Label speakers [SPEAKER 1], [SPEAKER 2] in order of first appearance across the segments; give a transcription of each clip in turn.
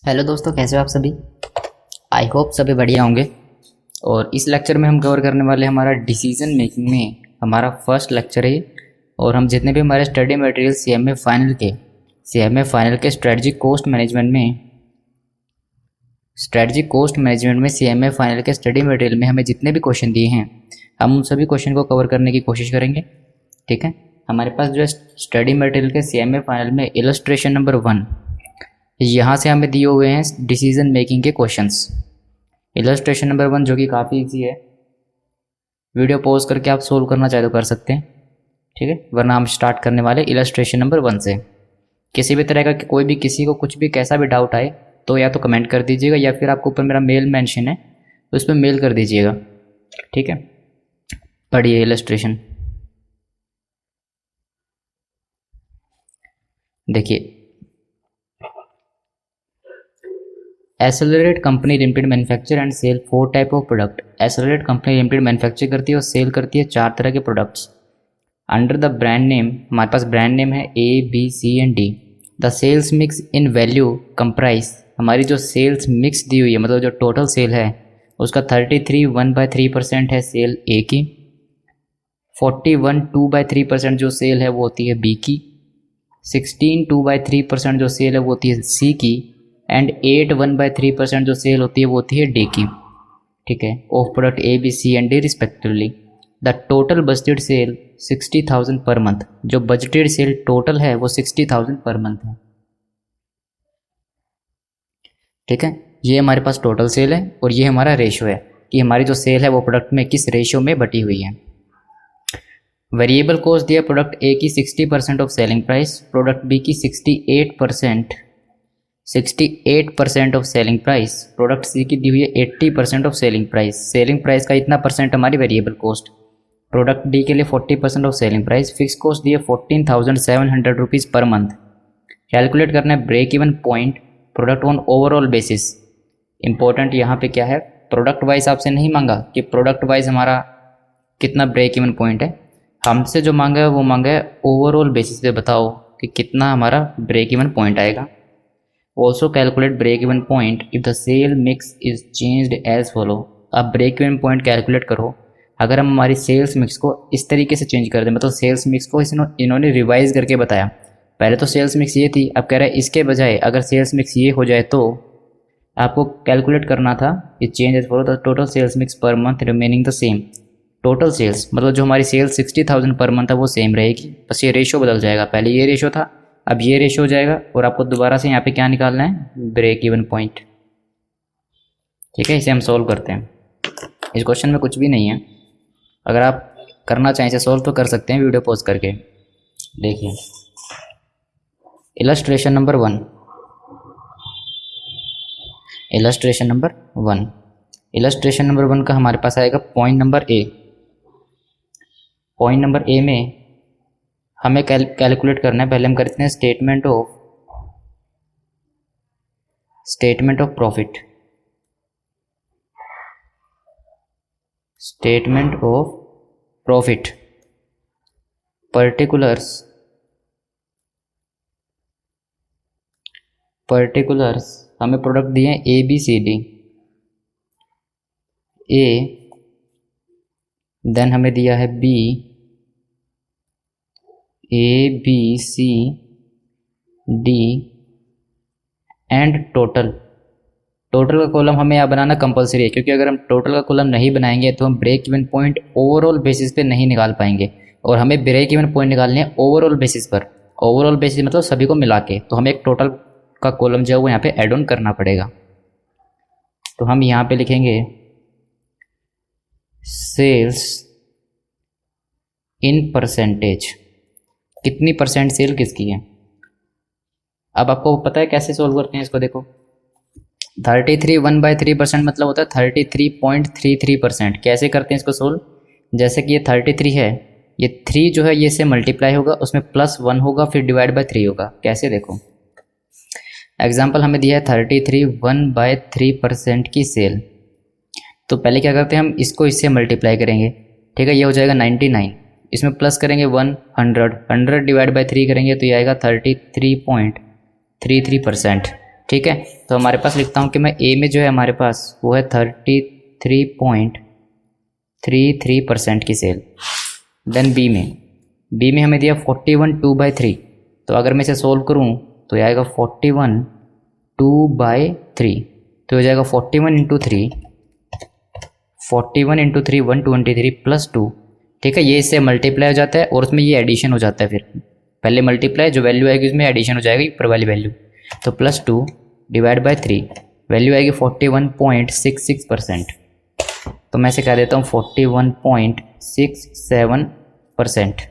[SPEAKER 1] Hello दोस्तों, कैसे हो आप सभी। आई होप सभी बढ़िया होंगे। और इस लेक्चर में हम कवर करने वाले हमारा डिसीजन मेकिंग में हमारा फर्स्ट लेक्चर है। और हम जितने भी हमारे स्टडी मटेरियल सीएमए फाइनल के सीएमए फाइनल के स्टडी मटेरियल में हमें जितने भी क्वेश्चन दिए हैं, हम उन सभी क्वेश्चन को कवर करने की कोशिश करेंगे। ठीक है। हमारे पास जो है स्टडी मटेरियल के सीएमए फाइनल में इलस्ट्रेशन नंबर 1, यहाँ से हमें दिए हुए हैं डिसीजन मेकिंग के क्वेश्चंस। इलस्ट्रेशन नंबर 1 जो कि काफ़ी इजी है, वीडियो पॉज करके आप सोल्व करना चाहे तो कर सकते हैं। ठीक है, वरना हम स्टार्ट करने वाले इलस्ट्रेशन नंबर 1 से। किसी भी तरह का कोई भी किसी को कुछ भी कैसा भी डाउट आए तो या तो कमेंट कर दीजिएगा या फिर आपको ऊपर मेरा मेल मेंशन है तो उस पर मेल कर दीजिएगा। ठीक है, पढ़िए इलस्ट्रेशन। देखिए, isolated company limited manufacture and sale 4 type of product. Isolated company limited manufacture करती है और सेल करती है 4 तरह के products under the brand name. हमारे पास ब्रांड नेम है ABCD। The sales mix in value comprise, हमारी जो सेल्स मिक्स दी हुई है मतलब जो टोटल सेल है उसका 33 1/3% है सेल ए की, 41 2/3% जो सेल है वो होती है बी की, 16 2/3% जो सेल है वो होती है सी की, एंड 8 1/3% जो सेल होती है वो होती है डी की। ठीक है, of product ABCD respectively. The total budgeted sale 60,000 per month, जो बजटेड सेल टोटल है वो 60,000 पर मंथ है। ठीक है, ये हमारे पास टोटल सेल है और ये हमारा रेशो है कि हमारी जो सेल है वो प्रोडक्ट में किस रेशो में बटी हुई है। वेरिएबल कॉस्ट दिया प्रोडक्ट ए की 60% of selling price, product B की 68% of selling price, product C की दी हुई है 80% of selling price. Selling price का इतना परसेंट हमारी वेरिएबल कॉस्ट। प्रोडक्ट डी के लिए 40% of selling price. Fix cost दी है 14,700 रुपीज़ पर मंथ। कैलकुलेट करना है break even point product on overall basis. Important यहाँ पे क्या है, प्रोडक्ट वाइज आपसे नहीं मांगा कि प्रोडक्ट वाइज हमारा कितना ब्रेक इवन पॉइंट है, हमसे जो मांगा है वो मांगा है ओवरऑल बेसिस पे बताओ कि कितना हमारा ब्रेक इवन पॉइंट आएगा। Also calculate break even point if the sale mix is changed as follow. अब ब्रेक इवन पॉइंट कैलकुलेट करो अगर हम हमारी सेल्स मिक्स को इस तरीके से चेंज कर दें, मतलब सेल्स मिक्स को इन्होंने रिवाइज करके बताया। पहले तो सेल्स मिक्स ये थी, अब कह रहा है इसके बजाय अगर सेल्स मिक्स ये हो जाए तो आपको कैलकुलेट करना था ये change as follow the total sales mix per month remaining the same. Total sales मतलब जो हमारी सेल्स 60,000 पर मंथ है वो सेम रहेगी, बस ये रेशो बदल जाएगा। पहले ये रेशो था, अब ये रेशो हो जाएगा और आपको दोबारा से यहाँ पे क्या निकालना है, ब्रेक इवन पॉइंट। ठीक है, इसे हम सॉल्व करते हैं। इस क्वेश्चन में कुछ भी नहीं है, अगर आप करना चाहें इसे सॉल्व तो कर सकते हैं वीडियो पॉज करके। देखिए illustration number 1, illustration number 1, illustration number 1 का हमारे पास आएगा point number A. Point number A में हमें कैलकुलेट करना है। पहले हम करते हैं statement of profit. Statement of profit particulars हमें प्रोडक्ट दिए हैं ABCD। ए, देन हमें दिया है B, ABCD and total. Total का कॉलम हमें यहाँ बनाना कंपलसरी है, क्योंकि अगर हम टोटल का कॉलम नहीं बनाएंगे तो हम break even point overall basis पे नहीं निकाल पाएंगे। और हमें ब्रेक इवन पॉइंट निकालने हैं ओवरऑल बेसिस पर। ओवरऑल बेसिस मतलब सभी को मिला के, तो हमें एक टोटल का कॉलम जो है वो यहाँ पे ऐड ऑन करना पड़ेगा। तो हम यहाँ पे लिखेंगे सेल्स इन परसेंटेज, कितनी परसेंट सेल किसकी है। अब आपको पता है कैसे सोल्व करते हैं इसको। देखो 33 1/3% मतलब होता है 33.33%। कैसे करते हैं इसको सोल्व, जैसे कि ये 33 है, ये 3 जो है ये से मल्टीप्लाई होगा, उसमें +1 होगा, फिर डिवाइड बाय 3 होगा। कैसे देखो, एग्जाम्पल हमें दिया है 33 1/3% की सेल। तो पहले क्या करते हैं, हम इसको इससे मल्टीप्लाई करेंगे। ठीक है, ये हो जाएगा 99, इसमें प्लस करेंगे 100 डिवाइड बाय 3 करेंगे तो ये आएगा 33.33%। ठीक है, तो हमारे पास लिखता हूँ कि मैं ए में जो है हमारे पास वो है 33.33% की सेल। देन बी में हमें दिया 41 2/3, तो अगर मैं इसे सोल्व करूँ तो ये आएगा 41 2/3, तो हो जाएगा 41 इंटू 3 123 प्लस 2। ठीक है, ये इससे मल्टीप्लाई हो जाता है और उसमें ये एडिशन हो जाता है, फिर पहले मल्टीप्लाई जो वैल्यू आएगी उसमें एडिशन हो जाएगी ऊपर वाली वैल्यू, तो प्लस 2 डिवाइड बाय 3 वैल्यू आएगी 41.66%। तो मैं इसे कह देता हूँ 41.67%।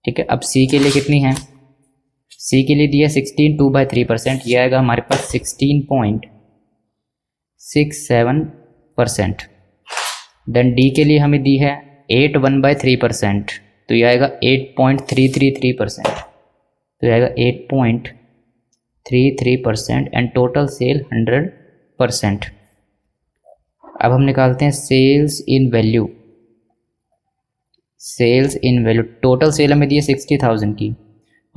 [SPEAKER 1] ठीक है, अब सी के लिए कितनी है, सी के लिए दिया 16 2/3%, ये आएगा हमारे पास 16.67%। देन डी के लिए हमें दी है 8 1/3%, तो ये आएगा 8.333%, तो ये आएगा 8.33% एंड टोटल सेल 100%। अब हम निकालते हैं सेल्स इन वैल्यू। टोटल सेल हमें दी है 60,000 की,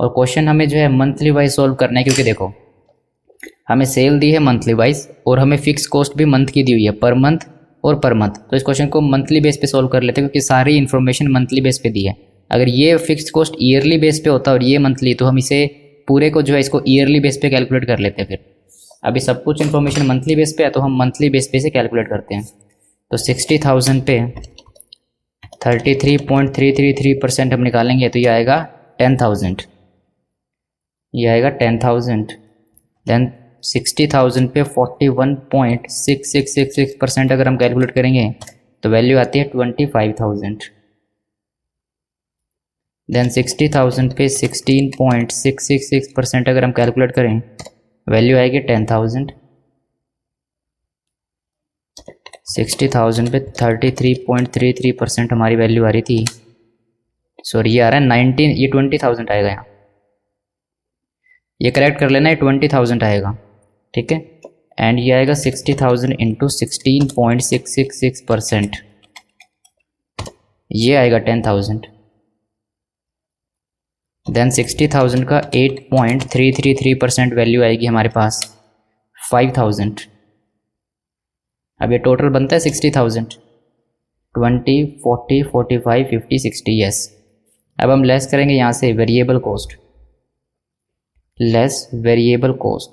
[SPEAKER 1] और क्वेश्चन हमें जो है मंथली वाइज सॉल्व करना है, क्योंकि देखो हमें सेल दी है मंथली वाइज और हमें फिक्स कॉस्ट भी मंथ की दी हुई है, पर मंथ और पर मंथ। तो इस क्वेश्चन को मंथली बेस पे सॉल्व कर लेते हैं, क्योंकि सारी इन्फॉर्मेशन मंथली बेस पे दी है। अगर ये फिक्स कॉस्ट ईयरली बेस पे होता और ये मंथली, तो हम इसे पूरे को जो है इसको ईयरली बेस पे कैलकुलेट कर लेते हैं। फिर अभी सब कुछ इन्फॉर्मेशन मंथली बेस पे है, तो हम मंथली बेस पे से कैलकुलेट करते हैं। तो 60,000 पे 33.333% हम निकालेंगे, तो ये आएगा 10,000, ये आएगा 10,000। देन 60,000 पे 41.6666% अगर हम कैलकुलेट करेंगे तो वैल्यू आती है 25,000। देन 60,000 पे 16.666% अगर हम कैलकुलेट करें वैल्यू आएगी 10,000। 60,000 पे 33.33% हमारी वैल्यू आ रही थी, सॉरी ये आ रहा है 19, ये 20,000 आएगा यहाँ, ये करेक्ट कर लेना, ये 20,000 आएगा। ठीक है, एंड ये आएगा 60,000 इंटू 16.666%, ये आएगा 10,000। देन 60,000 का 8.333% वैल्यू आएगी हमारे पास 5,000। अब ये टोटल बनता है 60,000, 20 40 45 50 60, यस। अब हम लेस करेंगे यहाँ से variable cost, less variable cost.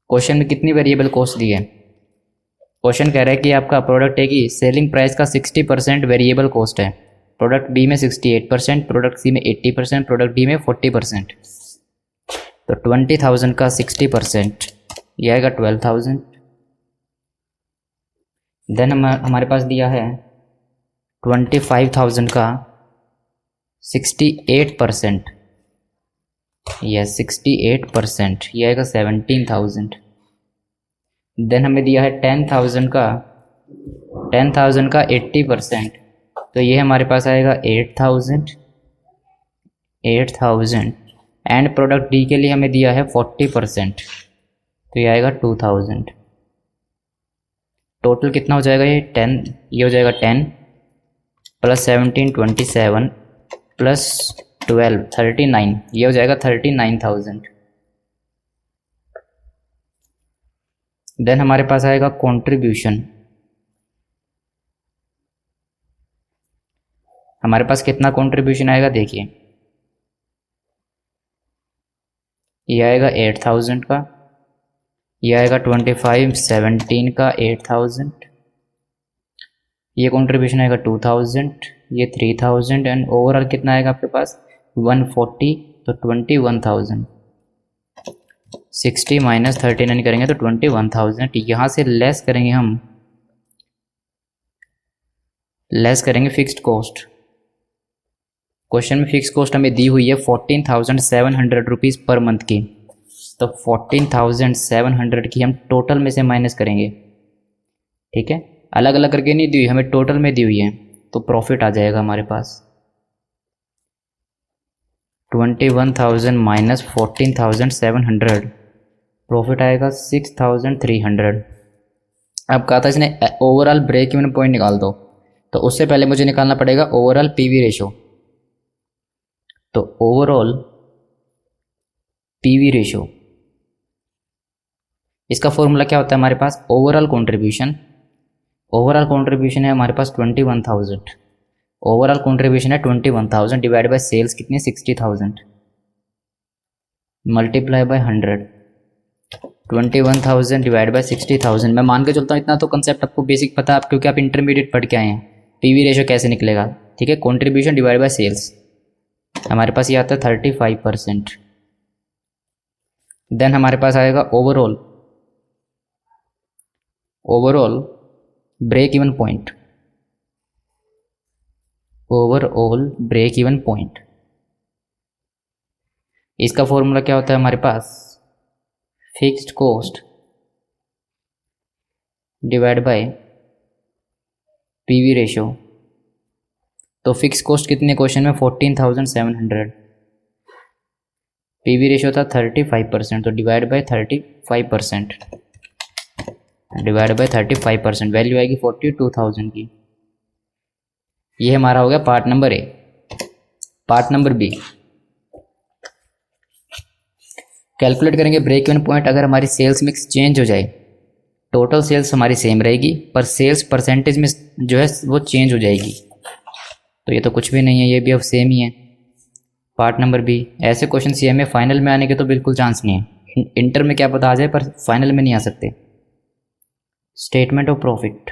[SPEAKER 1] Question में कितनी वेरिएबल कॉस्ट दी है, क्वेश्चन कह रहा है कि आपका प्रोडक्ट ए की सेलिंग प्राइस का 60% वेरिएबल कॉस्ट है, प्रोडक्ट बी में 68%, प्रोडक्ट सी में 80%, प्रोडक्ट डी में 40%। तो 20,000 का 60% ये आएगा 12,000। देन हमारे पास दिया है 25,000 का 68%, यस 68%, ये आएगा 17,000। देन हमें दिया है 10,000 का 80%, तो ये हमारे पास आएगा 8,000 एंड प्रोडक्ट डी के लिए हमें दिया है 40%, तो ये आएगा 2,000। टोटल कितना हो जाएगा ये 10, ये हो जाएगा 10 प्लस 17 27 प्लस 12 39, ये हो जाएगा 39,000। देन हमारे पास आएगा कंट्रीब्यूशन, हमारे पास कितना कंट्रीब्यूशन आएगा देखिए, ये आएगा 8,000 का, ये आएगा 25 17 का 8,000, ये कंट्रीब्यूशन आएगा 2,000, ये 3,000 एंड ओवरऑल कितना आएगा आपके पास 140, तो 21,000। 60 माइनस 39 करेंगे तो 21,000। यहाँ से लेस करेंगे हम, लेस करेंगे फिक्स्ड कॉस्ट। क्वेश्चन में फिक्स कॉस्ट हमें दी हुई है 14,700 रुपीज़ पर मंथ की, तो 14,700 की हम टोटल में से माइनस करेंगे। ठीक है, अलग अलग करके नहीं दी हुई, हमें टोटल में दी हुई है, तो प्रॉफिट आ जाएगा हमारे पास 21,000 माइनस 14,700, प्रॉफिट आएगा 6,300। अब कहा था इसने ओवरऑल ब्रेक इवन पॉइंट निकाल दो, तो उससे पहले मुझे निकालना पड़ेगा ओवरऑल पीवी रेशो। तो ओवरऑल पीवी रेशो। इसका फॉर्मूला क्या होता है हमारे पास, ओवरऑल कंट्रीब्यूशन है हमारे पास 21,000, ओवरऑल कंट्रीब्यूशन है 21,000 डिवाइड बाय सेल्स कितनी 60,000 मल्टीप्लाई बाय 100, 21,000 डिवाइड बाय 60,000। मैं मान के चलता हूँ इतना तो कंसेप्ट आपको बेसिक पता है, आप क्योंकि आप इंटरमीडिएट पढ़ के आए हैं। पीवी रेशो कैसे निकलेगा, ठीक है, कंट्रीब्यूशन डिवाइड बाय सेल्स, हमारे पास ये आता है 35%। देन हमारे पास आएगा overall break even point, overall break even point. इसका फॉर्मूला क्या होता है हमारे पास, fixed cost divide by PV ratio. तो फिक्स कॉस्ट कितने क्वेश्चन में 14,700, पीवी रेशो था 35%, तो डिवाइड बाय 35%, वैल्यू आएगी 42,000 की। ये हमारा हो गया part number A. Part number B, calculate करेंगे ब्रेक इवन पॉइंट अगर हमारी सेल्स मिक्स चेंज हो जाए। टोटल सेल्स हमारी सेम रहेगी पर सेल्स परसेंटेज में जो है वो चेंज हो जाएगी, तो ये तो कुछ भी नहीं है, ये भी अब सेम ही है। पार्ट नंबर बी, ऐसे क्वेश्चन सी में फाइनल में आने के तो बिल्कुल चांस नहीं है, इंटर में क्या पता आ जाए पर फाइनल में नहीं आ सकते। स्टेटमेंट ऑफ प्रॉफिट,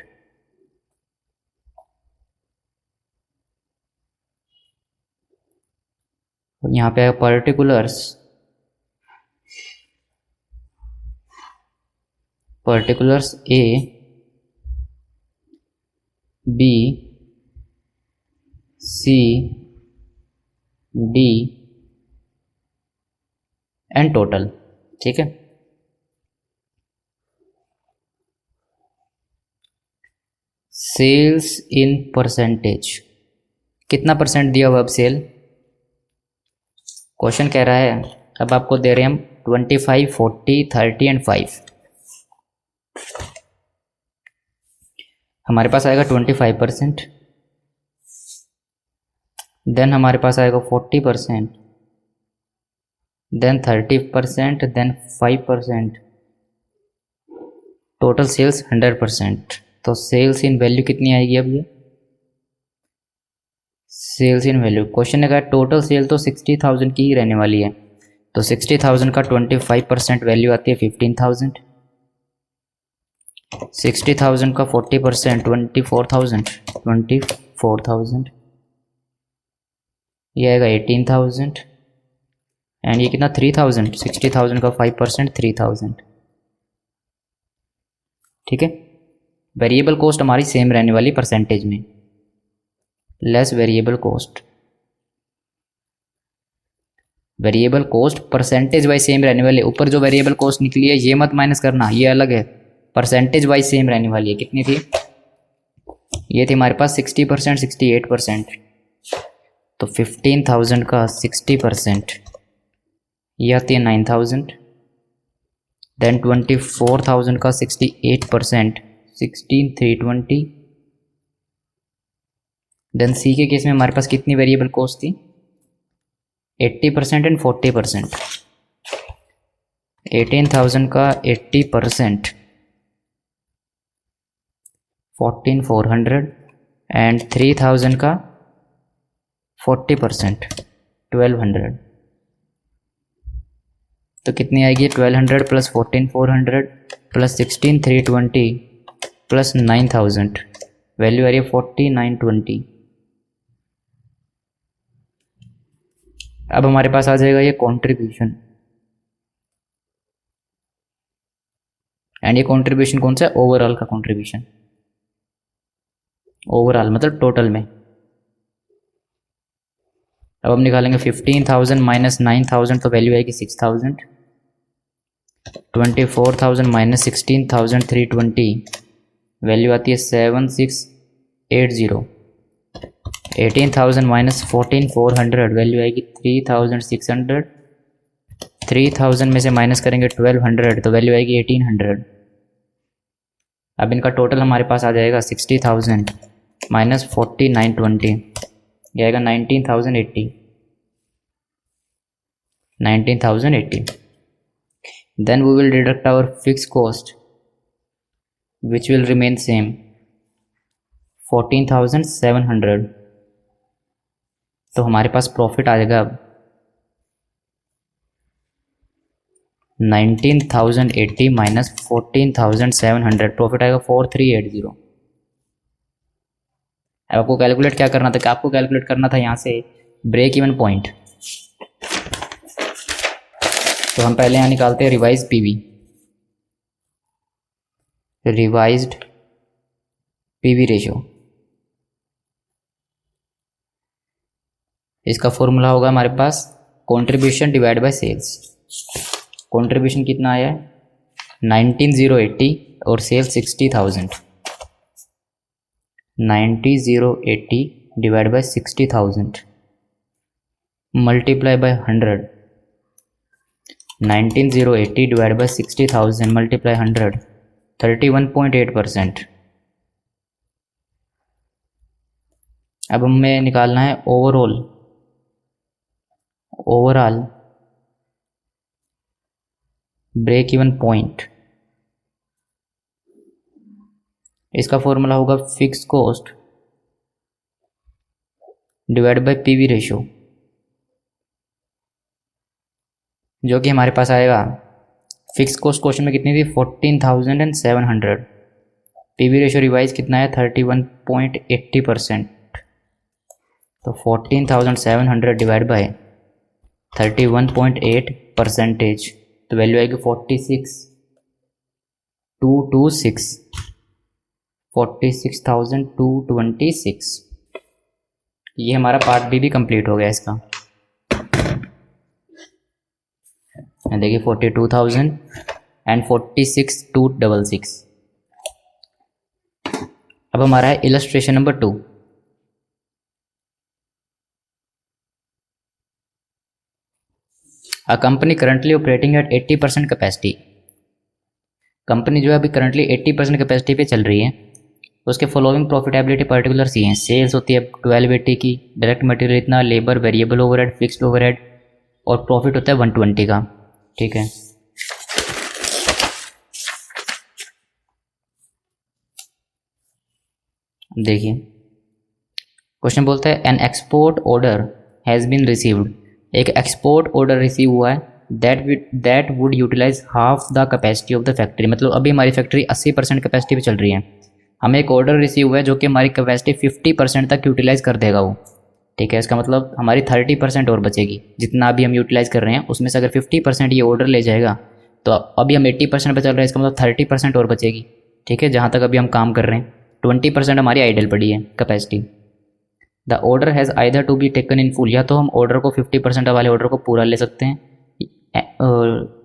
[SPEAKER 1] यहाँ पे आएगा particulars A B C D and total, ठीक है। सेल्स इन परसेंटेज, कितना परसेंट दिया हुआ अब सेल, क्वेश्चन कह रहा है, अब आपको दे रहे हैं हम 25, 40, 30 एंड 5। हमारे पास आएगा 25%, देन हमारे पास आएगा 40%, देन 30%, देन 5%, टोटल सेल्स 100%। तो सेल्स इन वैल्यू कितनी आएगी अब ये, सेल्स इन वैल्यू, क्वेश्चन ने कहा टोटल सेल तो 60,000 की ही रहने वाली है, तो 60,000 का 25% वैल्यू आती है 15,000, 60,000 का 40% 24,000, ये आएगा 18,000 एंड ये कितना 3,000, 60,000 का 5% 3,000, ठीक है। वेरिएबल कॉस्ट हमारी सेम रहने वाली परसेंटेज में, less variable cost percentage wise same रहने वाले। ऊपर जो वेरिएबल कॉस्ट निकली है ये मत माइनस करना, ये अलग है, परसेंटेज वाइज सेम रहने वाली है। कितनी थी, ये थी हमारे पास 60%, 68%, तो 15,000 का 60% ये आती है 9,000, देन 24,000 का 68% 16,320, देन सी के केस में हमारे पास कितनी वेरिएबल कॉस्ट थी 80% एंड 40%, 18,000 का 80% 14,400 एंड 3,000 का 40% 1,200, तो कितनी आएगी 1,200 प्लस 14,400 प्लस 16,320 प्लस 9,000, वैल्यू आ रही है 49,20। अब हमारे पास आ जाएगा ये कंट्रीब्यूशन, एंड ये कंट्रीब्यूशन कौन सा है, ओवरऑल का कंट्रीब्यूशन, ओवरऑल मतलब टोटल में। अब हम निकालेंगे 15,000 माइनस 9,000 तो वैल्यू आएगी 6,000, 24,000 माइनस 16,320 वैल्यू आती है 7,680, 18,000 माइनस 14,400 वैल्यू आएगी 3,600, 3,000 में से माइनस करेंगे 1,200 तो वैल्यू आएगी 1,800। अब इनका टोटल हमारे पास आ जाएगा 60,000 माइनस 49,20 ये आएगा 19,080। then we will deduct our fixed cost which will remain same 14,700। तो हमारे पास प्रॉफिट आ जाएगा अब 19,080 माइनस 14,700, प्रॉफिट आएगा 4380। अब आपको कैलकुलेट क्या करना था कि आपको कैलकुलेट करना था यहाँ से ब्रेक इवन पॉइंट। तो हम पहले यहाँ निकालते हैं revise PV, revised PV ratio. इसका फॉर्मूला होगा हमारे पास contribution divide by sales. Contribution कितना आया है 19,080 और sale 60,000। 90,080 divide by 60,000 multiply by 100। 19,080 divide by 60,000 multiply 100, 31.8%। अब हमें निकालना है ओवरऑल ब्रेक इवन पॉइंट। इसका फॉर्मूला होगा fix cost divide by PV ratio, जो कि हमारे पास आएगा फिक्स कॉस्ट क्वेश्चन में कितनी थी 14,700। पीवी रेशियो रिवाइज कितना है 31.80%। तो 14,700 डिवाइड बाय 31.8%, तो वैल्यू आएगी 46,226। ये हमारा पार्ट बी भी कंप्लीट हो गया इसका। देखिए 42,000 एंड 46,266। अब हमारा है illustration number 2। A company currently operating eight 80% capacity. Company जो है अभी करंटली 80% कैपेसिटी पे चल रही है। उसके फॉलोइंग प्रॉफिटेबिलिटी पर्टिकुलर्स ये हैं। सेल्स होती है 1280 की, डायरेक्ट मटेरियल इतना, labour, variable overhead, fixed overhead, और प्रॉफिट होता है 120 का। ठीक है, देखिए क्वेश्चन बोलता है an export order has been received. एक एक्सपोर्ट ऑर्डर रिसीव हुआ है that would utilise half the capacity of the factory. मतलब अभी हमारी फैक्ट्री 80% कैपेसिटी पे चल रही है, हमें एक ऑर्डर रिसीव हुआ है जो कि हमारी कैपेसिटी 50% तक यूटिलाइज कर देगा वो। ठीक है, इसका मतलब हमारी 30% और बचेगी। जितना अभी हम यूटिलाइज कर रहे हैं उसमें से अगर 50% ये ऑर्डर ले जाएगा तो अभी हम 80% पे चल रहे हैं, इसका मतलब 30% और बचेगी। ठीक है, जहाँ तक अभी हम काम कर रहे हैं 20% हमारी आइडल पड़ी है capacity. The order has either to be taken in full, या तो हम ऑर्डर को 50% वाले ऑर्डर को पूरा ले सकते हैं,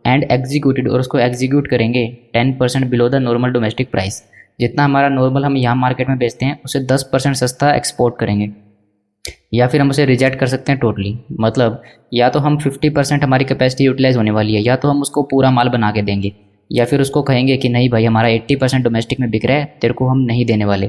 [SPEAKER 1] एंड एग्जीक्यूटेड, और उसको एग्जीक्यूट करेंगे 10% below the normal domestic price. जितना हमारा नॉर्मल हम यहाँ मार्केट में बेचते हैं उसे 10% सस्ता एक्सपोर्ट करेंगे, या फिर हम उसे रिजेक्ट कर सकते हैं टोटली। मतलब या तो हम 50% हमारी कैपेसिटी यूटिलाइज होने वाली है, या तो हम उसको पूरा माल बना के देंगे, या फिर उसको कहेंगे कि नहीं भाई हमारा 80% डोमेस्टिक में बिक रहा है, तेरे को हम नहीं देने वाले।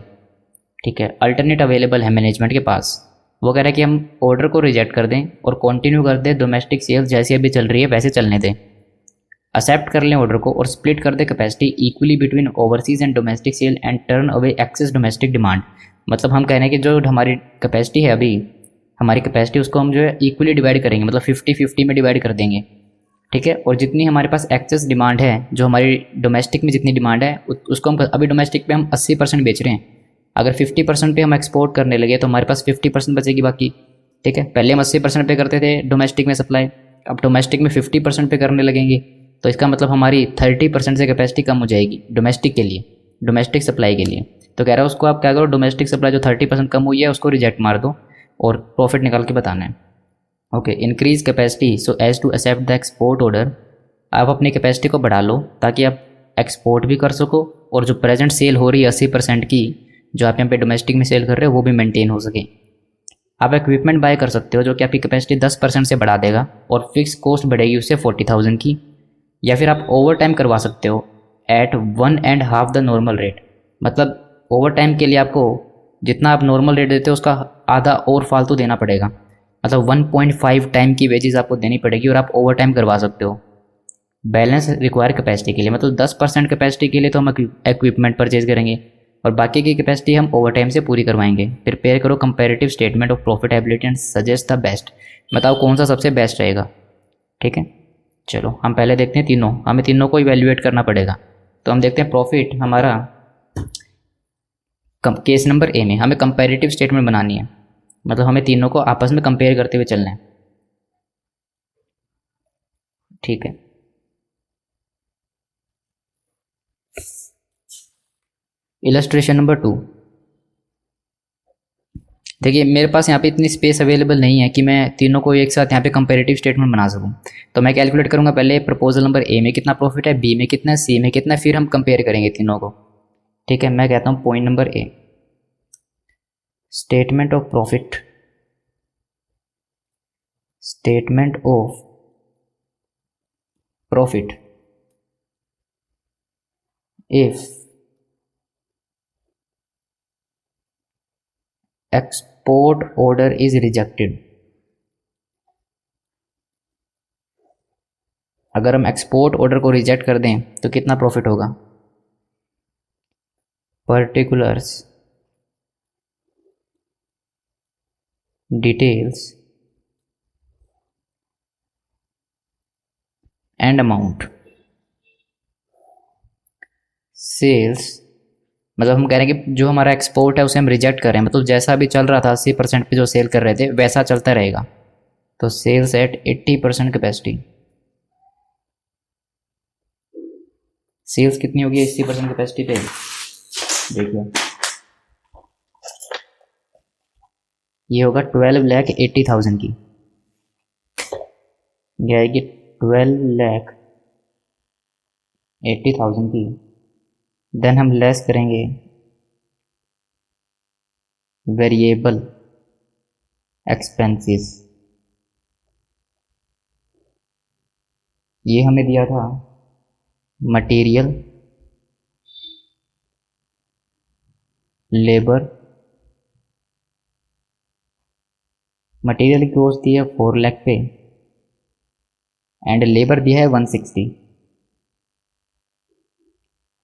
[SPEAKER 1] ठीक है, अल्टरनेट अवेलेबल है मैनेजमेंट के पास। वो कह रहा है कि हम ऑर्डर को रिजेक्ट कर दें और कंटिन्यू कर दें डोमेस्टिक सेल्स जैसी अभी चल रही है वैसे चलने दें, एक्सेप्ट कर लें ऑर्डर को और स्प्लिट कर दें capacity equally between overseas and domestic sale and turn away excess domestic demand. मतलब हम कह रहे हैं कि जो हमारी कैपेसिटी है अभी, हमारी कैपेसिटी उसको हम जो है इक्वली डिवाइड करेंगे, मतलब 50-50 में डिवाइड कर देंगे। ठीक है, और जितनी हमारे पास एक्सेस डिमांड है, जो हमारी डोमेस्टिक में जितनी डिमांड है उसको हम अभी डोमेस्टिक पे हम 80% बेच रहे हैं, अगर 50% पे हम एक्सपोर्ट करने लगे तो हमारे पास 50% बचेगी बाकी। ठीक है, पहले हम 80% पे करते थे डोमेस्टिक में सप्लाई, अब डोमेस्टिक में 50% पे करने लगेंगे, तो इसका मतलब हमारी 30% से कैपेसिटी कम हो जाएगी डोमेस्टिक के लिए, डोमेस्टिक सप्लाई के लिए। तो कह रहा है उसको आप क्या करो, डोमेस्टिक सप्लाई जो 30% कम हुई है उसको रिजेक्ट मार दो और प्रॉफिट निकाल के बताना है। Okay, increase capacity so as to accept the export order. आप अपनी कैपेसिटी को बढ़ा लो ताकि आप एक्सपोर्ट भी कर सको और जो प्रेजेंट सेल हो रही है 80% की जो आप यहाँ पे डोमेस्टिक में सेल कर रहे हो वो भी मेंटेन हो सके। आप इक्विपमेंट बाय कर सकते हो जो कि आपकी कैपेसिटी 10% से बढ़ा देगा और फिक्स कॉस्ट बढ़ेगी उससे 40,000 की, या फिर आप ओवर टाइम करवा सकते हो एट 1.5 द नॉर्मल रेट। मतलब ओवर टाइम के लिए आपको जितना आप नॉर्मल रेट देते हो उसका आधा और फालतू देना पड़ेगा, मतलब 1.5 टाइम की वेजेस आपको देनी पड़ेगी और आप ओवर टाइम करवा सकते हो। बैलेंस रिक्वायर कैपेसिटी के लिए, मतलब 10% कैपेसिटी के लिए तो हम इक्विपमेंट परचेज करेंगे और बाकी की कैपेसिटी हम ओवर टाइम से पूरी करवाएंगे। प्रिपेयर करो comparative statement of profitability and suggest the best. बताओ कौन सा सबसे बेस्ट रहेगा। ठीक है, चलो हम पहले देखते हैं तीनों, हमें तीनों को इवेल्युएट करना पड़ेगा। तो हम देखते हैं प्रॉफिट हमारा केस नंबर ए में हमें कंपैरेटिव स्टेटमेंट बनानी है, मतलब हमें तीनों को आपस में कंपेयर करते हुए चलना है। ठीक है, इलस्ट्रेशन नंबर 2। देखिए मेरे पास यहाँ पे इतनी स्पेस अवेलेबल नहीं है कि मैं तीनों को एक साथ यहाँ पे कंपैरेटिव स्टेटमेंट बना सकूँ। तो मैं कैलकुलेट करूँगा पहले प्रपोजल नंबर ए में कितना प्रॉफिट है, बी में कितना है, सी में कितना है, फिर हम कंपेयर करेंगे तीनों को। ठीक है, मैं कहता हूँ point number A, statement of profit, statement of profit if export order is rejected. अगर हम एक्सपोर्ट ऑर्डर को रिजेक्ट कर दें तो कितना प्रॉफिट होगा। Particulars details and amount sales, मतलब हम कह रहे हैं कि जो हमारा एक्सपोर्ट है उसे हम रिजेक्ट कर रहे हैं, मतलब जैसा अभी चल रहा था 80% पे जो सेल कर रहे थे वैसा चलता रहेगा। तो सेल्स एट 80% कैपेसिटी, सेल्स कितनी होगी 80% कैपेसिटी पे, देखिए ये होगा 12,80,000 की, ये आएगी 12,80,000 की। देन हम लेस करेंगे वेरिएबल एक्सपेंसेस, ये हमें दिया था मटेरियल, लेबर, मटेरियल की कॉस्ट दी है 4 लाख पे एंड लेबर दिया है 160।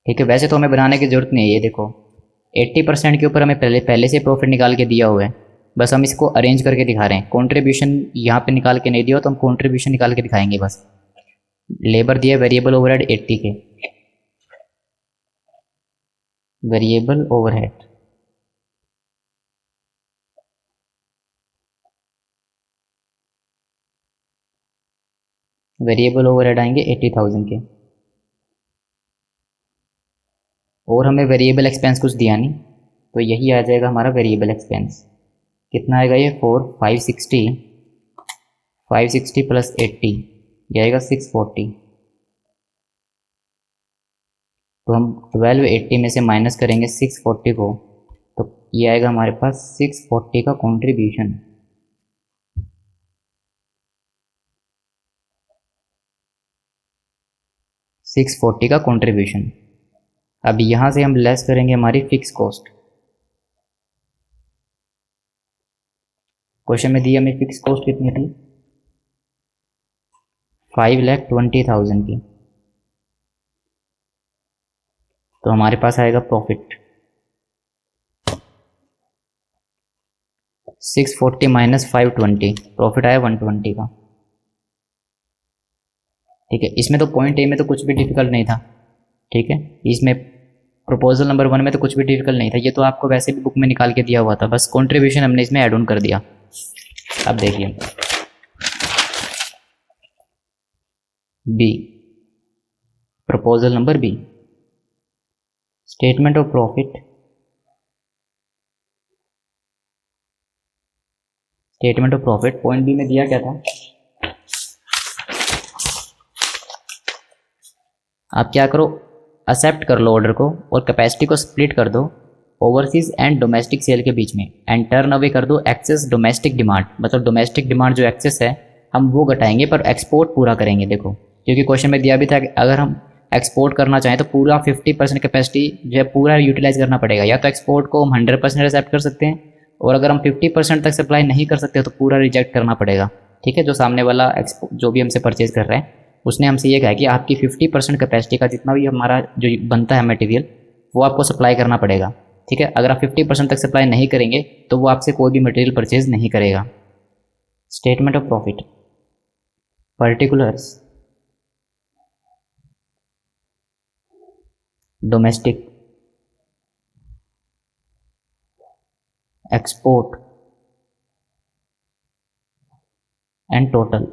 [SPEAKER 1] ठीक है, वैसे तो हमें बनाने की जरूरत नहीं है, ये देखो 80% के ऊपर हमें पहले से प्रॉफिट निकाल के दिया हुआ है, बस हम इसको अरेंज करके दिखा रहे हैं। कंट्रीब्यूशन यहाँ पे निकाल के नहीं दिया तो हम कंट्रीब्यूशन निकाल के दिखाएंगे बस। लेबर दिया वेरिएबल ओवरहेड 80 के, वेरिएबल ओवरहेड आएंगे 80,000 के, और हमें वेरिएबल एक्सपेंस कुछ दिया नहीं तो यही आ जाएगा हमारा वेरिएबल एक्सपेंस। कितना आएगा ये 560 प्लस 80, ये आएगा 640। तो हम 1280 में से माइनस करेंगे 640 को, तो ये आएगा हमारे पास 640 का कंट्रीब्यूशन। का कंट्रीब्यूशन। अब यहाँ से हम लेस करेंगे हमारी फिक्स कॉस्ट। क्वेश्चन में दी हमें फिक्स कॉस्ट कितनी थी 5,20,000 की, तो हमारे पास आएगा प्रॉफिट 640 माइनस 520, प्रॉफिट आया 120 का। ठीक है, इसमें तो पॉइंट ए में तो कुछ भी डिफिकल्ट नहीं था। ठीक है, इसमें प्रपोजल नंबर 1 में तो कुछ भी डिफिकल्ट नहीं था, ये तो आपको वैसे भी बुक में निकाल के दिया हुआ था, बस कंट्रीब्यूशन हमने इसमें ऐड ऑन कर दिया। अब देखिए B, proposal number B, statement of profit, statement of profit point B में दिया क्या था, आप क्या करो एक्सेप्ट कर लो ऑर्डर को और कैपेसिटी को स्प्लिट कर दो ओवरसीज एंड डोमेस्टिक सेल के बीच में एंड टर्न अवे कर दो एक्सेस डोमेस्टिक डिमांड, मतलब डोमेस्टिक डिमांड जो एक्सेस है हम वो घटाएंगे पर एक्सपोर्ट पूरा करेंगे। देखो क्योंकि क्वेश्चन में दिया भी था कि अगर हम एक्सपोर्ट करना चाहें तो पूरा 50% कैपेसिटी जो है पूरा यूटिलाइज करना पड़ेगा, या तो एक्सपोर्ट को हम 100% एक्सेप्ट कर सकते हैं और अगर हम 50% तक सप्लाई नहीं कर सकते तो पूरा रिजेक्ट करना पड़ेगा। ठीक है, जो सामने वाला जो भी हमसे परचेज कर रहा है उसने हमसे ये कहा कि आपकी 50% कैपेसिटी का जितना भी हमारा जो बनता है मटेरियल वो आपको सप्लाई करना पड़ेगा। ठीक है, अगर आप 50% तक सप्लाई नहीं करेंगे तो वो आपसे कोई भी मटेरियल परचेज नहीं करेगा। Statement of profit, particulars, domestic, export and total.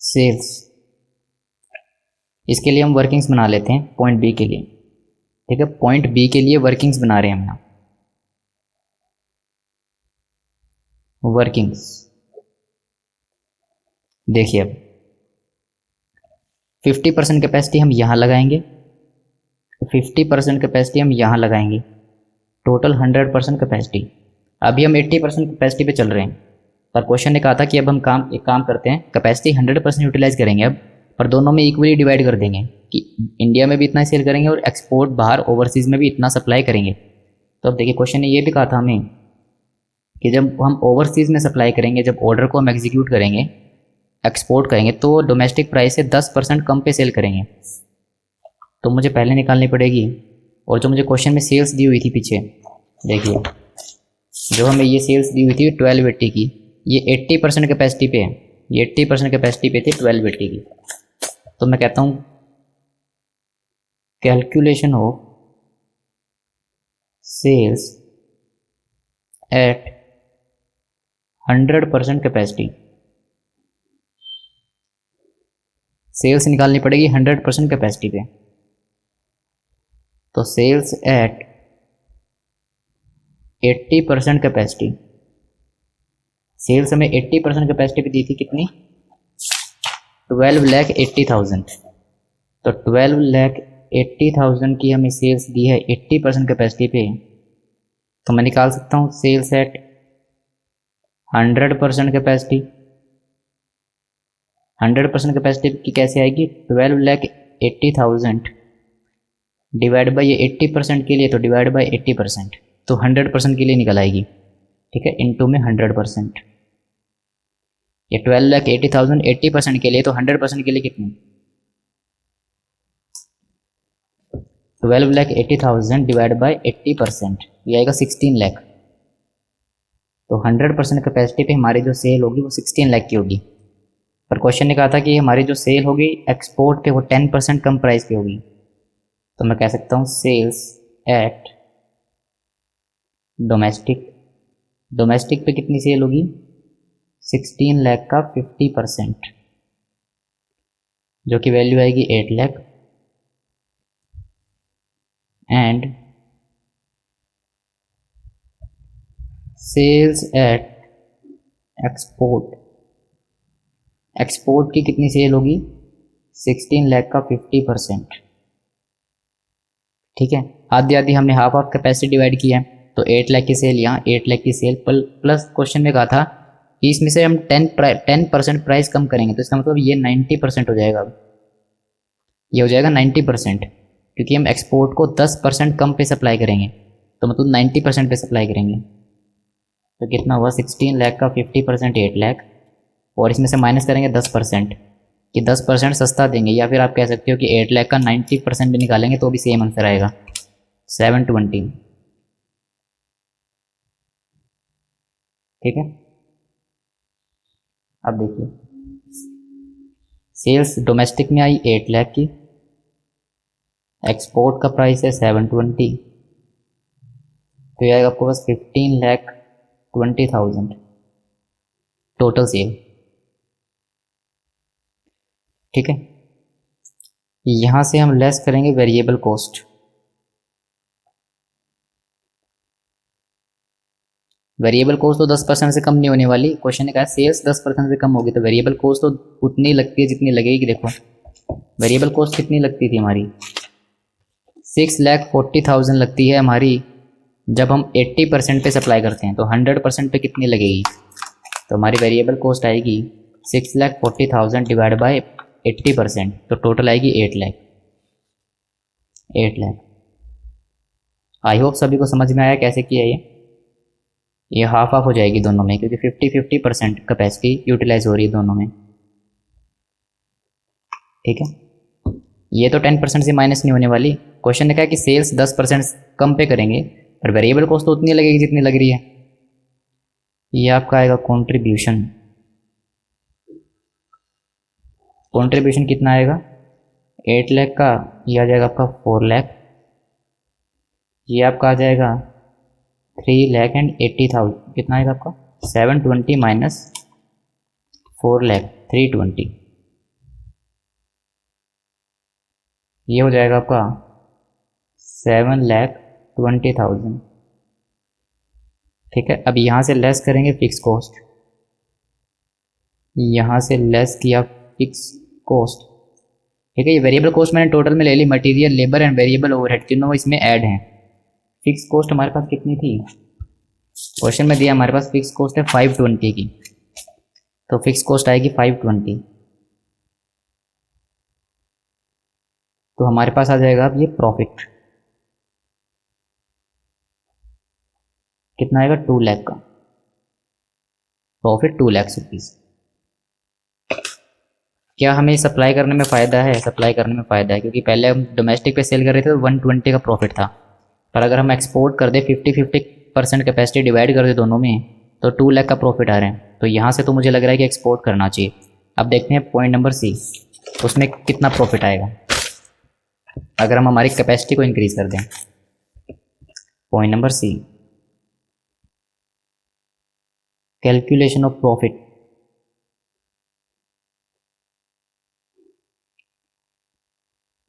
[SPEAKER 1] Sales, इसके लिए हम वर्किंग्स बना लेते हैं पॉइंट बी के लिए। ठीक है, पॉइंट बी के लिए वर्किंग्स बना रहे हैं हम यहाँ। वर्किंग्स देखिए, अब 50% कैपेसिटी हम यहाँ लगाएंगे, 50% कैपेसिटी हम यहाँ लगाएंगे, टोटल 100% कैपेसिटी। अभी हम 80% कैपेसिटी पे चल रहे हैं, पर क्वेश्चन ने कहा था कि अब हम एक काम करते हैं, कैपेसिटी 100% यूटिलाइज करेंगे अब, पर दोनों में इक्वली डिवाइड कर देंगे कि इंडिया में भी इतना सेल करेंगे और एक्सपोर्ट बाहर ओवरसीज़ में भी इतना सप्लाई करेंगे। तो अब देखिए, क्वेश्चन ने ये भी कहा था हमें कि जब हम ओवरसीज़ में सप्लाई करेंगे, जब ऑर्डर को हम एग्जीक्यूट करेंगे, एक्सपोर्ट करेंगे, तो डोमेस्टिक प्राइस से 10% कम पे सेल करेंगे। तो मुझे पहले निकालनी पड़ेगी। और जो मुझे क्वेश्चन में सेल्स दी हुई थी पीछे, देखिए जो हमें ये सेल्स दी हुई थी 1280 की, ये 80% कैपेसिटी पे है, ये 80% कैपेसिटी पे थी 1280 की। तो मैं कहता हूँ calculation of sales at 100% capacity. Sales निकालनी पड़ेगी 100% कैपेसिटी पे। तो सेल्स एट 80% कैपेसिटी, सेल्स हमें 80% कैपेसिटी पे दी थी कितनी, 12,80,000। तो 12,80,000 की हमें सेल्स दी है 80% कैपेसिटी पे। तो मैं निकाल सकता हूँ सेल्स एट 100% कैपेसिटी। 100% कैपेसिटी की कैसे आएगी, 12,80,000 डिवाइड बाई 80% के लिए, तो डिवाइड बाई 80%, तो 100% के लिए निकल आएगी। ठीक है, इनटू में 100%। ये 12,80,000 80% के लिए, तो 100% के लिए कितनी, 12,80,000 डिवाइड बाई 80%, ये आएगा 16 लाख। तो 100% कैपेसिटी पे हमारी जो सेल होगी वो 16 लाख की होगी। पर क्वेश्चन ने कहा था कि हमारी जो सेल होगी एक्सपोर्ट पे वो 10% कम प्राइस पे होगी। तो मैं कह सकता हूँ सेल्स एट डोमेस्टिक, डोमेस्टिक पे कितनी सेल होगी, 16 लाख का 50%, जो कि वैल्यू आएगी 8 lakh. And sales at export, export की कितनी सेल होगी, 16 लाख का 50%। ठीक है, आधी आधी हमने हाफ ऑफ कैपेसिटी डिवाइड किया है, तो 8 लाख की सेल यहाँ, 8 लाख की सेल प्लस क्वेश्चन में कहा था कि इसमें से हम 10% प्राइस कम करेंगे, तो इसका मतलब ये 90% हो जाएगा। ये हो जाएगा 90%, क्योंकि हम एक्सपोर्ट को 10% कम पे सप्लाई करेंगे, तो मतलब 90% पे सप्लाई करेंगे। तो कितना हुआ, 16 लाख का 50% 8 लाख, और इसमें से माइनस करेंगे 10% कि 10% सस्ता देंगे, या फिर आप कह सकते हो कि 8 लाख का 90% भी निकालेंगे तो भी सेम आंसर आएगा, 720। ठीक है, अब देखिए सेल्स डोमेस्टिक में आई 8 लाख की, एक्सपोर्ट का प्राइस है 720, तो ये आएगा आपको बस 15,20,000 टोटल सेल। ठीक है, यहां से हम लेस करेंगे वेरिएबल कॉस्ट। वेरिएबल कॉस्ट तो 10% से कम नहीं होने वाली, क्वेश्चन ने कहा सेल्स 10% से कम होगी, तो वेरिएबल कॉस्ट तो उतनी लगती है जितनी लगेगी। देखो वेरिएबल कॉस्ट कितनी लगती थी हमारी, 6,40,000 लगती है हमारी जब हम 80% पे सप्लाई करते हैं, तो 100% पे कितनी लगेगी, तो हमारी वेरिएबल कॉस्ट आएगी 6,40,000 डिवाइड बाय 80%, तो टोटल आएगी 8 लाख। 8 लाख। आई होप सभी को समझ में आया कैसे किया ये। ये हाफ हाफ हो जाएगी दोनों में, क्योंकि 50-50% कैपेसिटी यूटिलाइज हो रही है दोनों में। ठीक है, ये तो 10% से माइनस नहीं होने वाली। क्वेश्चन ने कहा कि सेल्स 10% कम पे करेंगे, पर वेरिएबल कॉस्ट तो उतनी लगेगी जितनी लग रही है। ये आपका आएगा कंट्रीब्यूशन। कंट्रीब्यूशन कितना आएगा 8 लाख का, ये आ जाएगा आपका 4 लाख। ये आपका आ जाएगा 3,80,000। कितना आएगा आपका 720 माइनस 4 लाख 320, ये हो जाएगा आपका 7,20,000। ठीक है, अब यहाँ से लेस करेंगे फिक्स कॉस्ट, यहाँ से लेस किया फिक्स कॉस्ट। ठीक है, ये वेरिएबल कॉस्ट मैंने टोटल में ले ली, material, labour and variable overhead तीनों इसमें ऐड हैं। फिक्स कॉस्ट हमारे पास कितनी थी, क्वेश्चन में दिया हमारे पास फिक्स कॉस्ट है 520 की, तो फिक्स कॉस्ट आएगी 520। तो हमारे पास आ जाएगा अब ये प्रॉफिट, कितना आएगा 2 लाख का प्रॉफिट, 2 लाख रुपीज़। क्या हमें सप्लाई करने में फ़ायदा है, सप्लाई करने में फ़ायदा है, क्योंकि पहले हम डोमेस्टिक पे सेल कर रहे थे तो 120 का प्रॉफिट था, पर अगर हम एक्सपोर्ट कर दें 50-50% कैपेसिटी डिवाइड कर दे दोनों में, तो 2 लाख का प्रॉफिट आ रहे हैं। तो यहाँ से तो मुझे लग रहा है कि एक्सपोर्ट करना चाहिए। अब देखते हैं पॉइंट नंबर सी, उसमें कितना प्रॉफिट आएगा अगर हम हमारी कैपेसिटी को इंक्रीज़ कर दें। Point number C, calculation of profit.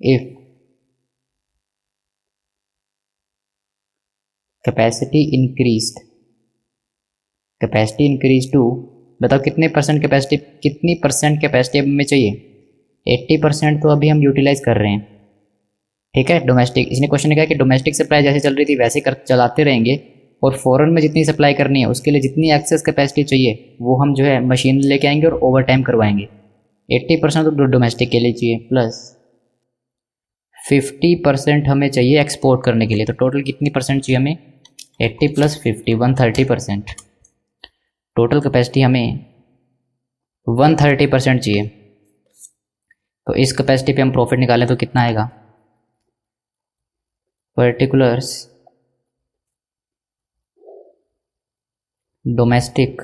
[SPEAKER 1] If capacity increase to, बताओ कितने परसेंट कैपेसिटी, कितनी परसेंट कैपेसिटी हमें चाहिए, 80% तो अभी हम यूटिलाइज कर रहे हैं। ठीक है, डोमेस्टिक, इसने क्वेश्चन ने कहा कि डोमेस्टिक सप्लाई जैसे चल रही थी वैसे चलाते रहेंगे, और फॉरेन में जितनी सप्लाई करनी है उसके लिए जितनी एक्सेस कैपेसिटी चाहिए वो हम जो है मशीन लेके आएंगे और ओवर टाइम करवाएंगे। 80% तो डोमेस्टिक के लिए चाहिए, प्लस 50% हमें चाहिए एक्सपोर्ट करने के लिए। तो टोटल कितनी परसेंट चाहिए हमें, 80 + 50 130%। टोटल कैपेसिटी हमें 130% चाहिए। तो इस कैपेसिटी पे हम प्रॉफिट निकालें तो कितना आएगा, particulars domestic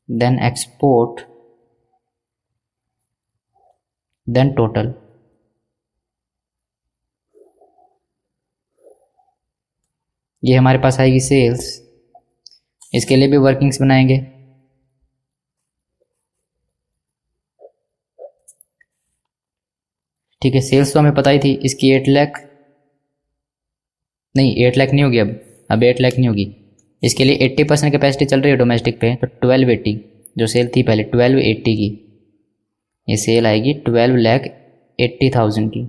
[SPEAKER 1] then export then total. ये हमारे पास आएगी सेल्स, इसके लिए भी वर्किंग्स बनाएंगे। ठीक है, सेल्स तो हमें पता ही थी, इसकी 8 लाख नहीं, 8 लाख नहीं होगी अब 8 लाख नहीं होगी। इसके लिए 80% कैपेसिटी चल रही है डोमेस्टिक पे, तो 1280 जो सेल थी पहले 1280 की, ये सेल आएगी 12,80,000 की,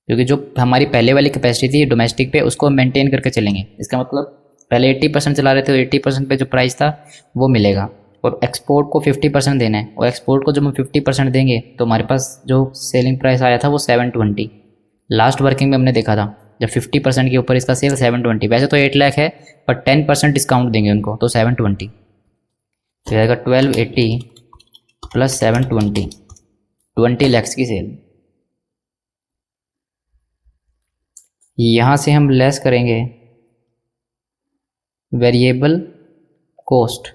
[SPEAKER 1] क्योंकि जो हमारी पहले वाली कैपेसिटी थी डोमेस्टिक पे उसको मेंटेन करके चलेंगे। इसका मतलब पहले 80% चला रहे थे, तो 80% पे जो प्राइस था वो मिलेगा, और एक्सपोर्ट को 50% देना है, और एक्सपोर्ट को जब हम 50% देंगे तो हमारे पास जो सेलिंग प्राइस आया था वो 720 लास्ट वर्किंग में हमने देखा था, जब 50% के ऊपर इसका सेल 720। वैसे तो 8 लाख है, पर 10% डिस्काउंट देंगे उनको, तो 720 तो आएगा 1280 + 720, 20 लाख की सेल। यहाँ से हम लेस करेंगे वेरिएबल कॉस्ट,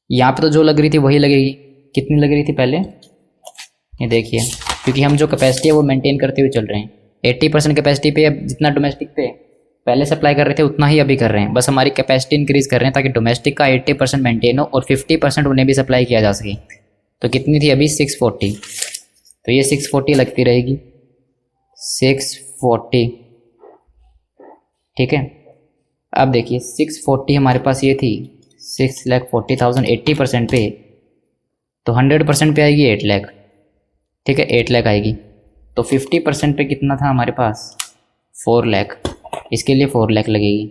[SPEAKER 1] यहाँ पे तो जो लग रही थी वही लगेगी। कितनी लग रही थी पहले, ये देखिए, क्योंकि हम जो कैपेसिटी है वो मेंटेन करते हुए चल रहे हैं। 80% कैपेसिटी पे अब जितना डोमेस्टिक पे पहले सप्लाई कर रहे थे उतना ही अभी कर रहे हैं, बस हमारी कैपेसिटी इंक्रीज़ कर रहे हैं ताकि डोमेस्टिक का 80% मेंटेन हो और 50% उन्हें भी सप्लाई किया जा सके। तो कितनी थी अभी 640, तो ये 640 लगती रहेगी, 640। ठीक है, अब देखिए 640 हमारे पास ये थी 6,40,000 80% पे, तो 100% पे आएगी 8 लाख। ठीक है, 8 लाख आएगी, तो 50% पे कितना था हमारे पास 4 लाख, इसके लिए 4 लाख लगेगी।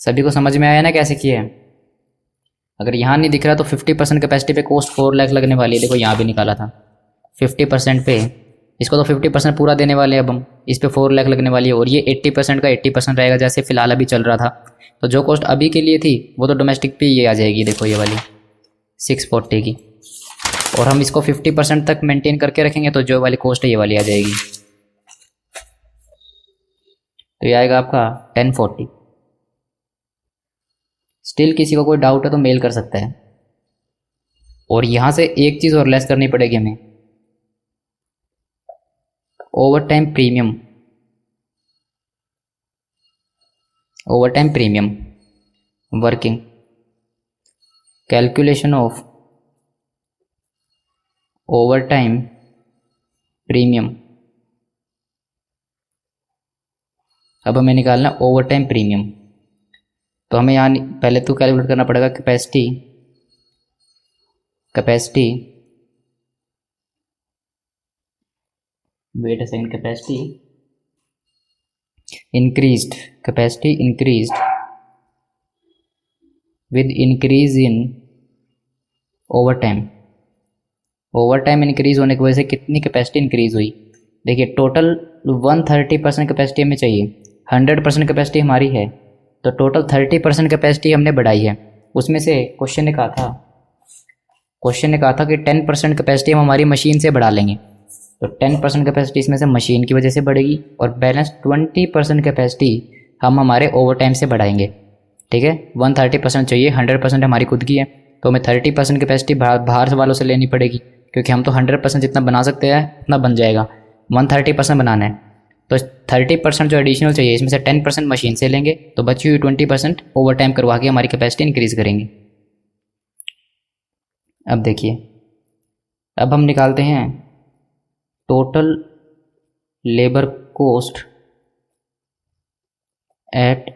[SPEAKER 1] सभी को समझ में आया ना कैसे किया है। अगर यहाँ नहीं दिख रहा तो 50% कैपेसिटी पे कॉस्ट 4 लाख लगने वाली है, देखो यहाँ भी निकाला था। 50% पे इसको तो 50% पूरा देने वाले हैं अब हम, इस पे 4 लाख लगने वाली है, और ये 80% का 80% रहेगा जैसे फिलहाल अभी चल रहा था। तो जो कॉस्ट अभी के लिए थी वो तो डोमेस्टिक पे ये आ जाएगी, देखो ये वाली 640 की, और हम इसको 50% तक मेंटेन करके रखेंगे तो जो वाली कॉस्ट है ये वाली आ जाएगी। तो ये आएगा आपका 1040। स्टिल किसी को कोई डाउट है तो मेल कर सकता है। और यहाँ से एक चीज़ और लेस करनी पड़ेगी हमें, over time premium. Over time premium working, calculation of over time premium. अब हमें निकालना ओवर टाइम प्रीमियम। तो हमें यहाँ पहले तो कैलकुलेट करना पड़ेगा capacity wait a second, capacity increased with increase in over time. Over time increase होने की वजह से कितनी कैपेसिटी इंक्रीज हुई? देखिए टोटल 130% कैपेसिटी हमें चाहिए, 100% कैपेसिटी हमारी है, तो टोटल 30% कैपेसिटी हमने बढ़ाई है। उसमें से क्वेश्चन ने कहा था कि 10% कैपेसिटी हम हमारी मशीन से बढ़ा लेंगे, तो 10% कैपेसिटी इसमें से मशीन की वजह से बढ़ेगी, और बैलेंस 20% कैपेसिटी हम हमारे ओवर टाइम से बढ़ाएंगे। ठीक है, 130% चाहिए, 100% हमारी खुद की है, तो हमें 30% कैपेसिटी बाहर वालों से लेनी पड़ेगी, क्योंकि हम तो 100% जितना बना सकते हैं उतना बन जाएगा, 130% बनाना है। तो 30% जो एडिशनल चाहिए इसमें से 10% मशीन से लेंगे, तो बची हुई 20% ओवर टाइम करवा के हमारी कैपेसिटी इंक्रीज़ करेंगे। अब देखिए, अब हम निकालते हैं total labour cost at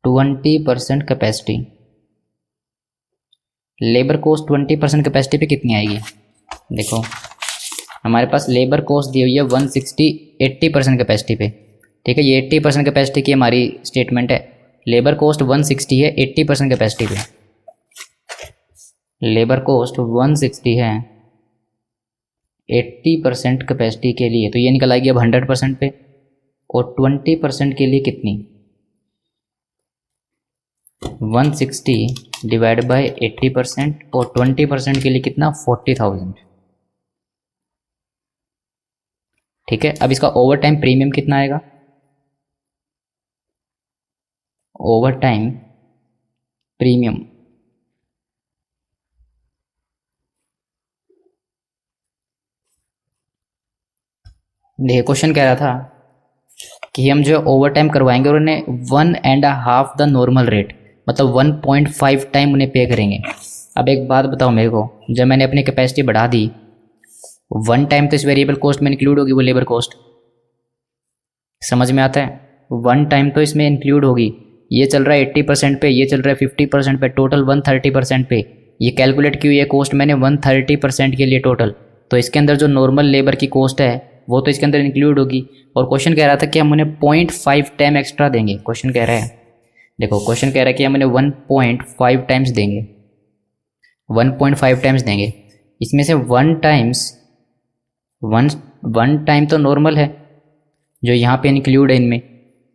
[SPEAKER 1] 20% capacity. Labour cost 20% capacity पे कितनी आएगी? देखो हमारे पास लेबर कोस्ट दी हुई है 160 80% कैपेसिटी पे। ठीक है, ये 80% कैपेसिटी की हमारी स्टेटमेंट है। लेबर कोस्ट 160 है 80% कैपेसिटी पे, लेबर कोस्ट 160 है 80% कैपेसिटी के लिए, तो ये निकल आएगी अब 100% पे। और 20% के लिए कितनी? 160 डिवाइड बाय 80%, और 20% के लिए कितना? 40,000। ठीक है, अब इसका ओवर टाइम प्रीमियम कितना आएगा? ओवर टाइम प्रीमियम देखिए क्वेश्चन कह रहा था कि हम जो ओवर टाइम करवाएंगे और उन्हें 1.5 द नॉर्मल रेट, मतलब 1.5 टाइम उन्हें पे करेंगे। अब एक बात बताओ मेरे को, जब मैंने अपनी कैपेसिटी बढ़ा दी, 1 टाइम तो इस वेरिएबल कॉस्ट में इंक्लूड होगी वो लेबर कॉस्ट, समझ में आता है? 1 टाइम तो इसमें इंक्लूड होगी। ये चल रहा है 80% पे, ये चल रहा है 50% पे, टोटल 130% पे। ये कैलकुलेट की हुई है कॉस्ट मैंने 130% के लिए टोटल, तो इसके अंदर जो नॉर्मल लेबर की कॉस्ट है वो तो इसके अंदर इंक्लूड होगी। और क्वेश्चन कह रहा था कि हम उन्हें 0.5 टाइम एक्स्ट्रा देंगे। क्वेश्चन कह रहा है, देखो क्वेश्चन कह रहा है कि हम उन्हें 1.5 टाइम्स देंगे, 1.5 टाइम्स देंगे। इसमें से 1 टाइम तो नॉर्मल है जो यहाँ पे इंक्लूड है इनमें।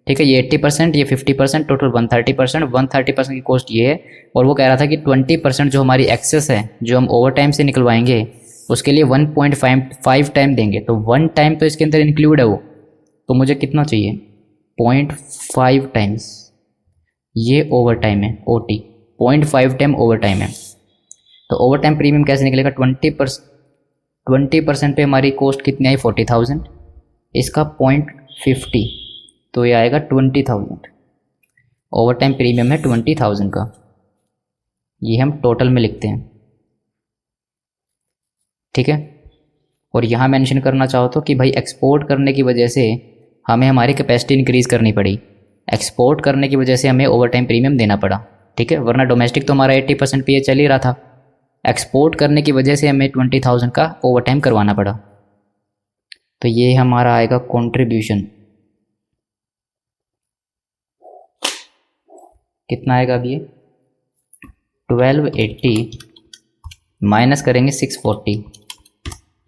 [SPEAKER 1] ठीक है, ये 80%, ये 50%, टोटल 130%। 130% की कॉस्ट ये है, और वो कह रहा था कि 20% जो हमारी एक्सेस है, जो हम ओवर टाइम से निकलवाएंगे, उसके लिए 1.5 टाइम देंगे। तो 1 टाइम तो इसके अंदर इंक्लूड है वो, तो मुझे कितना चाहिए? 0.5 टाइम्स, ये ओवर टाइम है, OT 0.5 टाइम ओवर टाइम है। तो ओवर टाइम प्रीमियम कैसे निकलेगा? 20% पे हमारी कॉस्ट कितनी आई? 40,000, इसका 0.50, तो ये आएगा 20,000। ओवर टाइम प्रीमियम है 20,000 का, ये हम टोटल में लिखते हैं। ठीक है, और यहाँ मेंशन करना चाहो तो कि भाई एक्सपोर्ट करने की वजह से हमें हमारी कैपेसिटी इंक्रीज़ करनी पड़ी, एक्सपोर्ट करने की वजह से हमें ओवर टाइम प्रीमियम देना पड़ा। ठीक है, वरना डोमेस्टिक तो हमारा 80% पे ये चल ही रहा था, एक्सपोर्ट करने की वजह से हमें 20,000 का ओवर टाइम करवाना पड़ा। तो ये हमारा आएगा कंट्रीब्यूशन, कितना आएगा? अब ये 1280 माइनस करेंगे 640,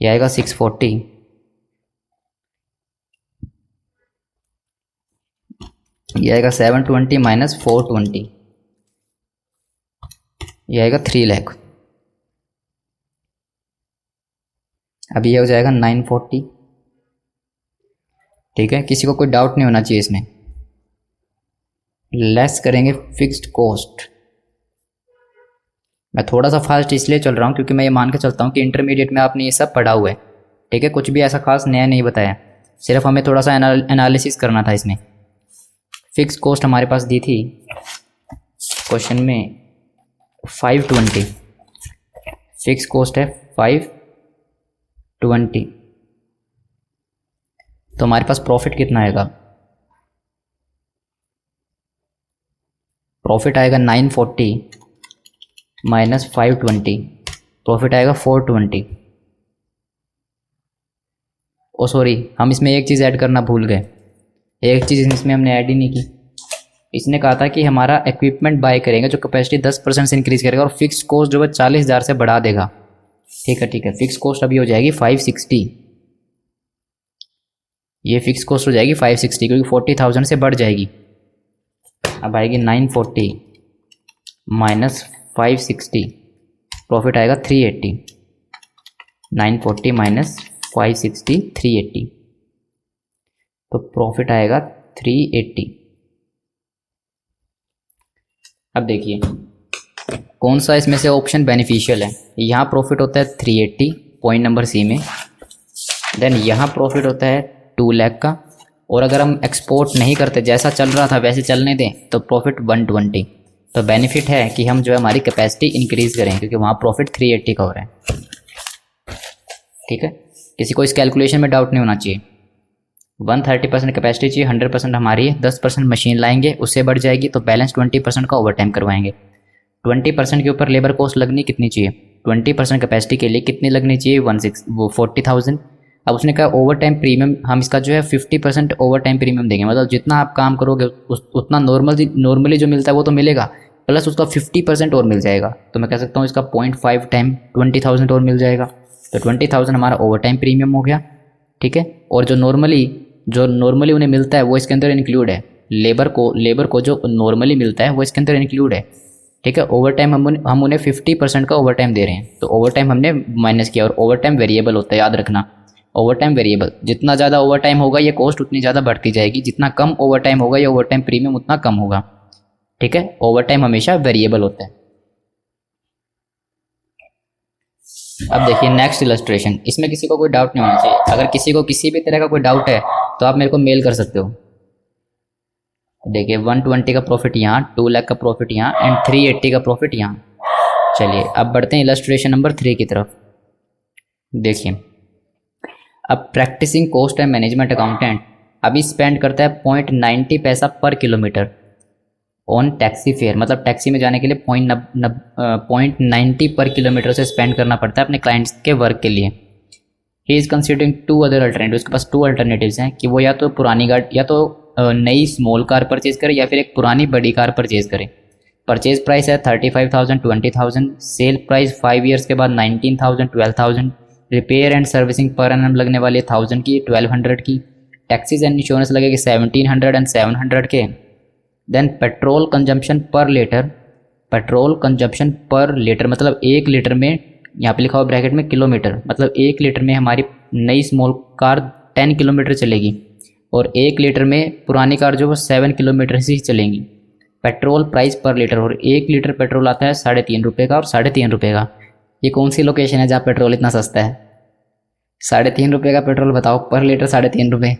[SPEAKER 1] ये आएगा 640, ये आएगा 720 माइनस 420, ये आएगा 3 लाख। अब ये हो जाएगा 940। ठीक है, किसी को कोई डाउट नहीं होना चाहिए इसमें। लेस करेंगे फिक्स्ड कॉस्ट। मैं थोड़ा सा फास्ट इसलिए चल रहा हूँ क्योंकि मैं ये मान के चलता हूँ कि इंटरमीडिएट में आपने ये सब पढ़ा हुआ है। ठीक है, कुछ भी ऐसा खास नया नहीं बताया, सिर्फ हमें थोड़ा सा एनालिसिस करना था इसमें। फिक्स कॉस्ट हमारे पास दी थी क्वेश्चन में 520, फिक्स कॉस्ट है 520, तो हमारे पास प्रॉफिट कितना आएगा? प्रॉफिट आएगा 940 माइनस 520, प्रॉफिट आएगा 420। ओ सॉरी, हम इसमें एक चीज़ ऐड करना भूल गए, एक चीज़ इसमें हमने ऐड ही नहीं की। इसने कहा था कि हमारा इक्विपमेंट बाय करेंगे जो कैपेसिटी 10% से इंक्रीज़ करेगा और फिक्स कॉस्ट जो है 40,000 से बढ़ा देगा। ठीक है, फिक्स कॉस्ट अभी हो जाएगी 560, ये फिक्स कॉस्ट हो जाएगी 560 क्योंकि 40,000 से बढ़ जाएगी। अब आएगी 940 माइनस 560, प्रॉफिट आएगा 380, 940 माइनस 560 380, तो प्रॉफिट आएगा 380। अब देखिए कौन सा इसमें से ऑप्शन बेनिफिशियल है। यहाँ प्रॉफिट होता है 380 पॉइंट नंबर सी में, देन यहाँ प्रॉफिट होता है 2 लाख का, और अगर हम एक्सपोर्ट नहीं करते जैसा चल रहा था वैसे चलने दें तो प्रॉफिट 120। तो बेनिफिट है कि हम जो है हमारी कैपेसिटी इंक्रीज़ करें क्योंकि वहाँ प्रॉफिट 380 का हो रहा है। ठीक है, किसी को इस कैलकुलेशन में डाउट नहीं होना चाहिए। 130% कैपेसिटी चाहिए, 100% हमारी है, 10% मशीन लाएंगे उससे बढ़ जाएगी, तो बैलेंस 20% का ओवर टाइम करवाएंगे। 20% के ऊपर लेबर कॉस्ट लगनी कितनी चाहिए? 20% कैपेसिटी के लिए कितनी लगनी चाहिए? 40,000। अब उसने कहा ओवर टाइम प्रीमियम हम इसका जो है 50% ओवर टाइम प्रीमियम देंगे, मतलब जितना आप काम करोगे उतना नॉर्मली जो मिलता है वो तो मिलेगा, प्लस उसका 50% और मिल जाएगा। तो मैं कह सकता हूँ इसका 0.5 टाइम 20,000 और मिल जाएगा, तो 20,000 हमारा ओवर टाइम प्रीमियम हो गया। ठीक है, और जो नॉर्मली उन्हें मिलता है वो इसके अंदर इंक्लूड है। लेबर को जो नॉर्मली मिलता है वो इसके अंदर इंक्लूड है। ठीक है, ओवर टाइम हम उन्हें 50% का ओवर टाइम दे रहे हैं, तो ओवर टाइम हमने माइनस किया, और ओवर टाइम वेरिएबल होता है, याद रखना ओवर टाइम वेरिएबल। जितना ज़्यादा ओवर टाइम होगा ये कॉस्ट उतनी ज़्यादा बढ़ती जाएगी, जितना कम ओवर टाइम होगा ये ओवर टाइम प्रीमियम उतना कम होगा। ठीक है, ओवर टाइम हमेशा वेरिएबल होता है। अब देखिए नेक्स्ट इलस्ट्रेशन, इसमें किसी को कोई डाउट नहीं होना चाहिए। अगर किसी को किसी भी तरह का कोई डाउट है तो आप मेरे को मेल कर सकते हो। देखिए 120 का प्रॉफिट यहाँ, 2 लाख का प्रॉफिट यहाँ, एंड 380 का प्रॉफिट यहाँ। चलिए अब बढ़ते हैं इलस्ट्रेशन नंबर 3 की तरफ। देखिए अब practising cost and management accountant अभी स्पेंड करता है 0.90 पैसा per kilometre on taxi fare, मतलब टैक्सी में जाने के लिए 0.90 पर किलोमीटर से स्पेंड करना पड़ता है अपने क्लाइंट्स के वर्क के लिए। He is considering 2 other alternative, उसके पास 2 अल्टरनेटिव्स हैं कि वो या तो पुरानी गाड़ी या तो नई स्मॉल कार परचेज करे या फिर एक पुरानी बड़ी कार परचेज करे। परचेज प्राइस है 35,000 20,000, सेल प्राइस 5 ईयर्स के बाद 19,000 12,000, repair and servicing per annum लगने वाली 1000 की 1200 की, टैक्सीज एंड इंश्योरेंस लगेगी 1700 एंड 700 के। देन पेट्रोल कंजम्पशन पर लीटर, पेट्रोल कंजम्पशन पर लीटर मतलब 1 लीटर में, यहाँ पे लिखा हुआ ब्रैकेट में किलोमीटर, मतलब 1 लीटर में हमारी नई स्मॉल कार 10 किलोमीटर चलेगी और 1 लीटर में पुरानी कार जो वो 7 किलोमीटर ही चलेंगी। पेट्रोल प्राइस पर लीटर, और 1 लीटर पेट्रोल आता है 3.5 रुपये का और 3.5 रुपये का। ये कौन सी लोकेशन है जहाँ पेट्रोल इतना सस्ता है? 3.5 रुपये का पेट्रोल बताओ, पर लीटर 3.5 रुपये।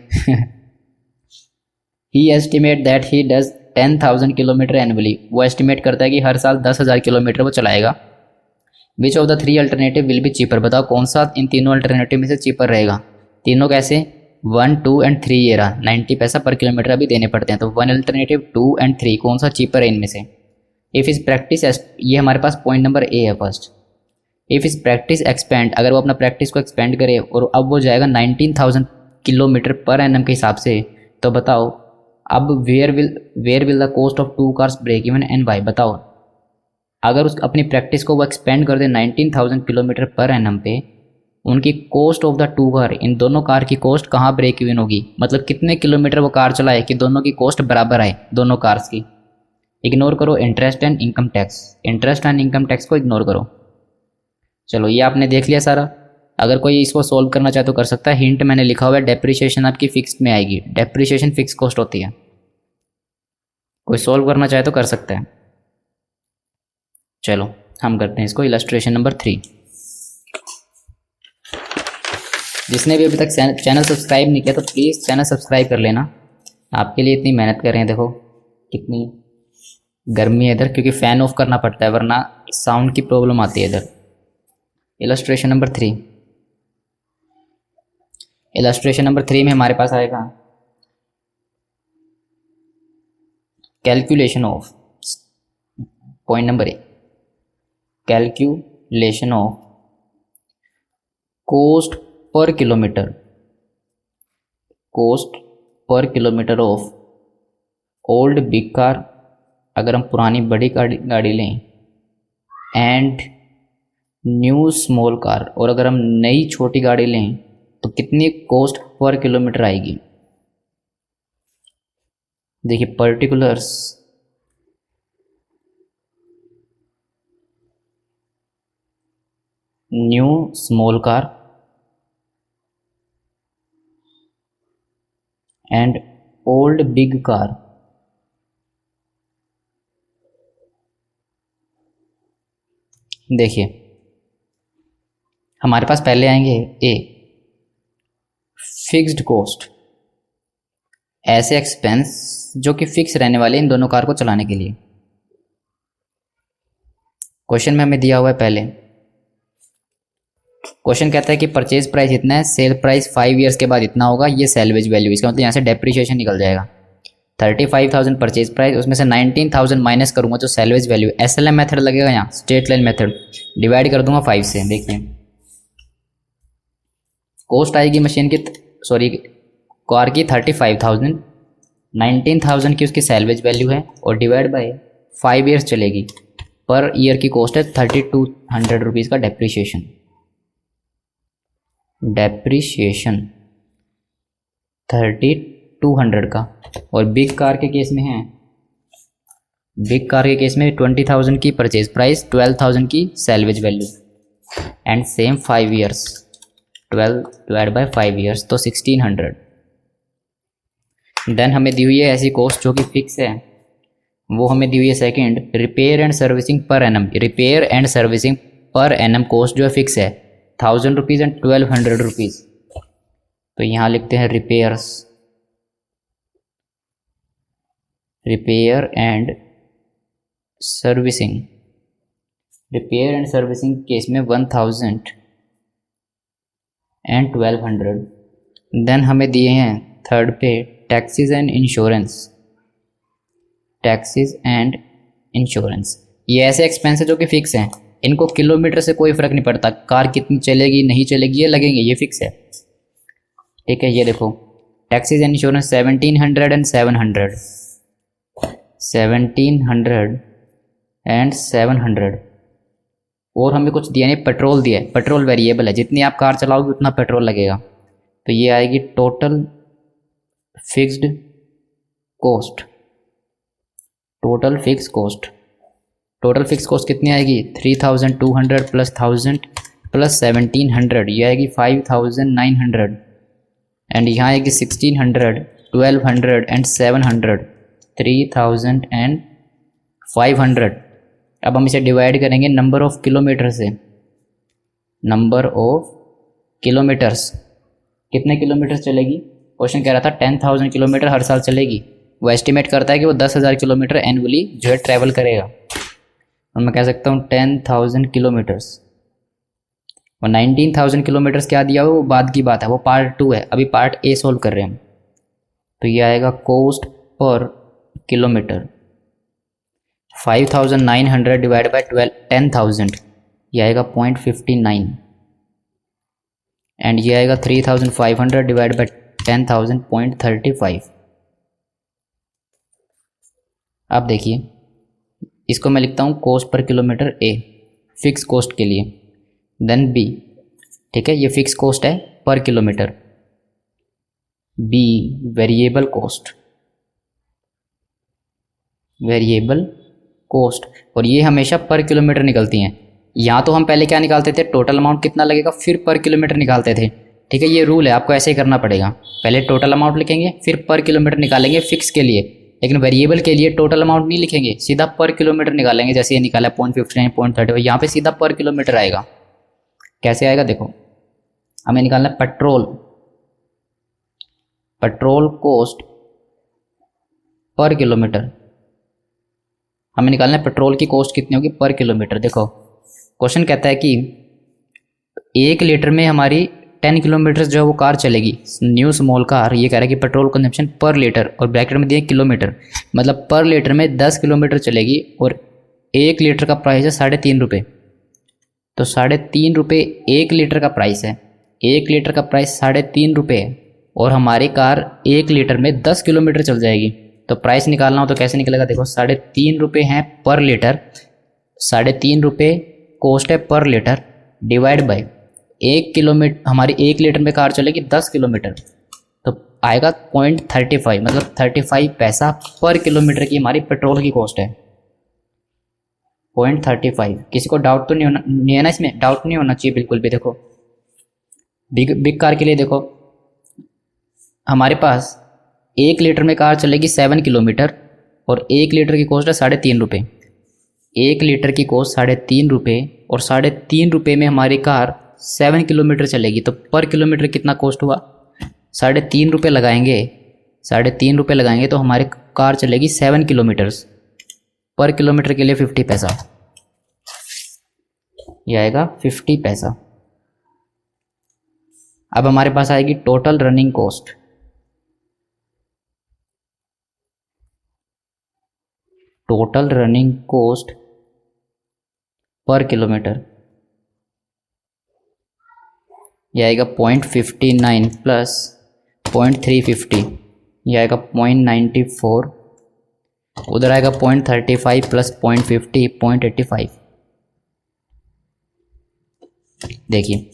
[SPEAKER 1] He estimate that he does 10,000 kilometre annually, वो एस्टिमेट करता है कि हर साल 10,000 किलोमीटर वो चलाएगा। Which of the 3 alternative will be cheaper, बताओ कौन सा इन तीनों अल्टरनेटिव में से चीपर रहेगा? तीनों कैसे? 1 2 एंड 3 ये रहा, 90 पैसा पर किलोमीटर अभी देने पड़ते हैं, तो 1 अल्टरनेटिव 2 एंड 3 कौन सा चीपर है इनमें से? इफ़ इस प्रैक्टिस, ये हमारे पास पॉइंट नंबर ए है फर्स्ट। इफ़ इस प्रैक्टिस एक्सपेंड, अगर वो अपना प्रैक्टिस को एक्सपेंड करे और अब वो जाएगा 19,000 किलोमीटर पर एनम के हिसाब से, तो बताओ अब where will the cost of 2 cars break even and why? बताओ अगर उस अपनी प्रैक्टिस को वो एक्सपेंड कर दे 19,000 किलोमीटर पर एनम पे, उनकी cost of the two car, इन दोनों कार की कॉस्ट कहाँ ब्रेक इवन होगी, मतलब कितने किलोमीटर वो कार चलाए कि दोनों की कॉस्ट बराबर आए दोनों कार्स की। इग्नोर करो interest and income tax, interest and income tax को इग्नोर करो। चलो ये आपने देख लिया सारा। अगर कोई इसको सॉल्व करना चाहे तो कर सकता है। हिंट मैंने लिखा हुआ है, डेप्रिसिएशन आपकी फिक्स्ड में आएगी, डेप्रिसिएशन फिक्स कॉस्ट होती है। कोई सॉल्व करना चाहे तो कर सकता है। चलो हम करते हैं इसको, इलस्ट्रेशन नंबर 3। जिसने भी अभी तक चैनल सब्सक्राइब नहीं किया तो प्लीज़ चैनल सब्सक्राइब कर लेना। आपके लिए इतनी मेहनत कर रहे हैं, देखो कितनी गर्मी है इधर, क्योंकि फ़ैन ऑफ करना पड़ता है वरना साउंड की प्रॉब्लम आती है इधर। इलस्ट्रेशन नंबर 3, इलस्ट्रेशन नंबर 3 में हमारे पास आएगा calculation of, point number 1, calculation of cost per kilometre, cost per kilometre of old big car, अगर हम पुरानी बड़ी गाड़ी लें, एंड न्यू स्मॉल कार, और अगर हम नई छोटी गाड़ी लें तो कितनी कॉस्ट पर किलोमीटर आएगी। देखिए particulars, new small car and old big car, देखिए हमारे पास पहले आएंगे ए फिक्स्ड कॉस्ट, ऐसे एक्सपेंस जो कि फिक्स रहने वाले इन दोनों कार को चलाने के लिए। क्वेश्चन में हमें दिया हुआ है, पहले क्वेश्चन कहता है कि परचेज प्राइस इतना है, सेल प्राइस 5 ईयर्स के बाद इतना होगा, ये सैलवेज वैल्यू, इसका मतलब यहाँ से डेप्रिसिएशन निकल जाएगा। 35,000 परचेज प्राइस, उसमें से 19,000 माइनस करूंगा जो सैलवेज वैल्यू, SLM मेथड लगेगा यहाँ, स्ट्रेट लाइन मेथड, डिवाइड कर दूंगा 5 से। देखिए कॉस्ट आएगी मशीन की, सॉरी कार की 35,000, 19,000 की उसकी सैलवेज वैल्यू है, और डिवाइड बाय 5 ईयर्स चलेगी। पर ईयर की कॉस्ट है 3,200 रुपीज़ का डेप्रिसिएशन, डेप्रिसिएशन 3,200 का। और बिग कार के केस में है, बिग कार के केस में 20,000 की परचेज प्राइस, 12,000 की salvage value, and same 5 years, 12 divide by 5 years तो 1,600। देन हमें दी हुई है ऐसी कॉस्ट जो कि फिक्स है, वो हमें दी हुई है second, repair and servicing per annum, repair and servicing per annum cost जो है फिक्स है 1,000 रुपीज़ एंड 1,200 रुपीज़। तो यहाँ लिखते हैं repairs, repair and servicing, repair and servicing case में 1,000 एंड 1,200। देन हमें दिए हैं थर्ड पे taxes and insurance, taxes and insurance, ये ऐसे एक्सपेंस है जो कि फिक्स हैं, इनको किलोमीटर से कोई फ़र्क नहीं पड़ता, कार कितनी चलेगी नहीं चलेगी ये लगेंगे, ये फिक्स है। ठीक है, ये देखो taxes and insurance 1,700 and 700, 1,700 and 700। और हमें कुछ दिया नहीं, पेट्रोल दिया है, पेट्रोल वेरिएबल है, जितनी आप कार चलाओगे उतना पेट्रोल लगेगा। तो ये आएगी total fixed cost, total fix cost, total fix cost कितनी आएगी 3,200 प्लस 1,000 प्लस 1,700, ये आएगी 5,900, एंड यहाँ आएगी 1,600, 1,200 एंड 700, 3,500। अब हम इसे डिवाइड करेंगे नंबर ऑफ किलोमीटर से, नंबर ऑफ किलोमीटर्स, कितने किलोमीटर चलेगी। क्वेश्चन कह रहा था 10,000 किलोमीटर हर साल चलेगी, वो एस्टिमेट करता है कि वो 10,000 किलोमीटर एनुअली जो है ट्रैवल करेगा। और मैं कह सकता हूँ 10,000 किलोमीटर्स, और 19,000 किलोमीटर्स क्या दिया हुआ वो बाद की बात है, वो पार्ट 2 है, अभी पार्ट ए सोल्व कर रहे हैं हम। तो ये आएगा cost per kilometre 5,900 divide by 10,000, ये आएगा 0.59, एंड ये आएगा 3,500 डिवाइड बाई 10,000 0.35। अब देखिए इसको मैं लिखता हूँ cost per kilometre a fix cost के लिए, देन बी ठीक है, ये फिक्स कॉस्ट है per kilometre. B variable cost, variable cost, और ये हमेशा पर किलोमीटर निकलती हैं। यहाँ तो हम पहले क्या निकालते थे, टोटल अमाउंट कितना लगेगा, फिर पर किलोमीटर निकालते थे। ठीक है, ये रूल है, आपको ऐसे ही करना पड़ेगा। पहले टोटल अमाउंट लिखेंगे, फिर पर किलोमीटर निकालेंगे फिक्स के लिए, लेकिन वेरिएबल के लिए टोटल अमाउंट नहीं लिखेंगे, सीधा पर किलोमीटर निकालेंगे। जैसे ये निकाला 0.59, 0.30, यहाँ पे सीधा पर किलोमीटर आएगा। कैसे आएगा देखो, हमें निकालना है petrol, petrol cost per kilometre. हमें निकालना है पेट्रोल की कॉस्ट कितनी होगी पर किलोमीटर। देखो क्वेश्चन कहता है कि 1 लीटर में हमारी 10 किलोमीटर जो है वो कार चलेगी, न्यू स्मॉल कार। ये कह रहा है कि पेट्रोल कंजम्पशन पर लीटर, और ब्रैकेट में दिए किलोमीटर, मतलब पर लीटर में 10 किलोमीटर चलेगी, और 1 लीटर का प्राइस है 3.5 रुपये। तो 3.5 रुपये 1 लीटर का प्राइस है, 1 लीटर का प्राइस 3.5 रुपये है, और हमारी कार 1 लीटर में 10 किलोमीटर चल जाएगी। तो प्राइस निकालना हो तो कैसे निकलेगा, देखो 3.5 रुपये हैं पर लीटर, 3.5 रुपये कॉस्ट है पर लीटर, डिवाइड बाय 1 किलोमीटर, हमारी 1 लीटर में कार चलेगी 10 किलोमीटर, तो आएगा 0.35, मतलब 35 पैसा पर किलोमीटर की हमारी पेट्रोल की कॉस्ट है। 0.35। किसी को डाउट तो नहीं है ना इसमें, डाउट नहीं होना चाहिए बिल्कुल भी। देखो बिग कार के लिए देखो, हमारे पास 1 लीटर में कार चलेगी 7 किलोमीटर, और 1 लीटर की कॉस्ट है 3.5 रुपये। 1 लीटर की कॉस्ट 3.5 रुपये, और 3.5 रुपये में हमारी कार 7 किलोमीटर चलेगी, तो पर किलोमीटर कितना कॉस्ट हुआ, 3.5 रुपये लगाएंगे, 3.5 रुपये लगाएंगे तो हमारी कार चलेगी 7 किलोमीटर्स, पर किलोमीटर के लिए 50 पैसा, ये आएगा 50 पैसा। अब हमारे पास आएगी total running cost. Total running cost per kilometre, यह आएगा 0.59 प्लस 0.350, यह आएगा 0.94, उधर आएगा 0.35 प्लस 0.50, 0.85। देखिए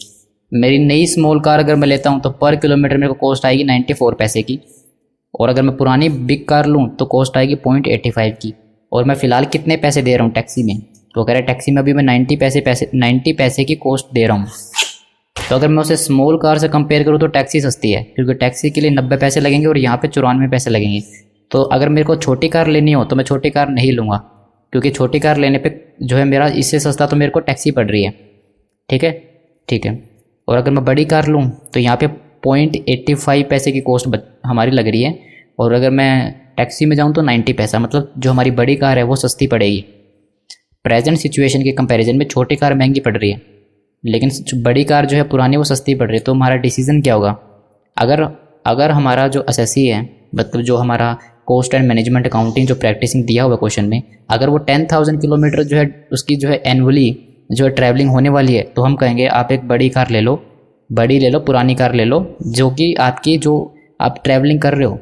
[SPEAKER 1] मेरी नई स्मॉल कार अगर मैं लेता हूँ तो पर किलोमीटर मेरे को कॉस्ट आएगी 94 पैसे की, और अगर मैं पुरानी बिग कार लूँ तो कॉस्ट आएगी 0.85 की। और मैं फ़िलहाल कितने पैसे दे रहा हूँ टैक्सी में, तो कह रहा है टैक्सी में अभी मैं 90 पैसे की कॉस्ट दे रहा हूँ। तो अगर मैं उसे स्मॉल कार से कंपेयर करूँ तो टैक्सी सस्ती है, क्योंकि टैक्सी के लिए 90 पैसे लगेंगे और यहाँ पे 94 पैसे लगेंगे। तो अगर मेरे को छोटी कार लेनी हो तो मैं छोटी कार नहीं लूँगा, क्योंकि छोटी कार लेने पे जो है मेरा इससे सस्ता तो मेरे को टैक्सी पड़ रही है। ठीक है, ठीक है। और अगर मैं बड़ी कार लूँ तो यहाँ पे 0.85 पैसे की कॉस्ट हमारी लग रही है, और अगर मैं टैक्सी में जाऊँ तो 90 पैसा, मतलब जो हमारी बड़ी कार है वो सस्ती पड़ेगी। प्रेजेंट सिचुएशन के कंपैरिजन में छोटी कार महंगी पड़ रही है, लेकिन बड़ी कार जो है पुरानी वो सस्ती पड़ रही है। तो हमारा डिसीजन क्या होगा, अगर हमारा जो एसएससी है, मतलब जो हमारा कॉस्ट एंड मैनेजमेंट अकाउंटिंग जो प्रैक्टिसिंग दिया हुआ क्वेश्चन में, अगर वो 10,000 किलोमीटर जो है उसकी जो है एनुअली जो है ट्रैवलिंग होने वाली है, तो हम कहेंगे आप एक बड़ी कार ले लो, पुरानी कार ले लो, जो कि आपकी जो आप ट्रैवलिंग कर रहे हो,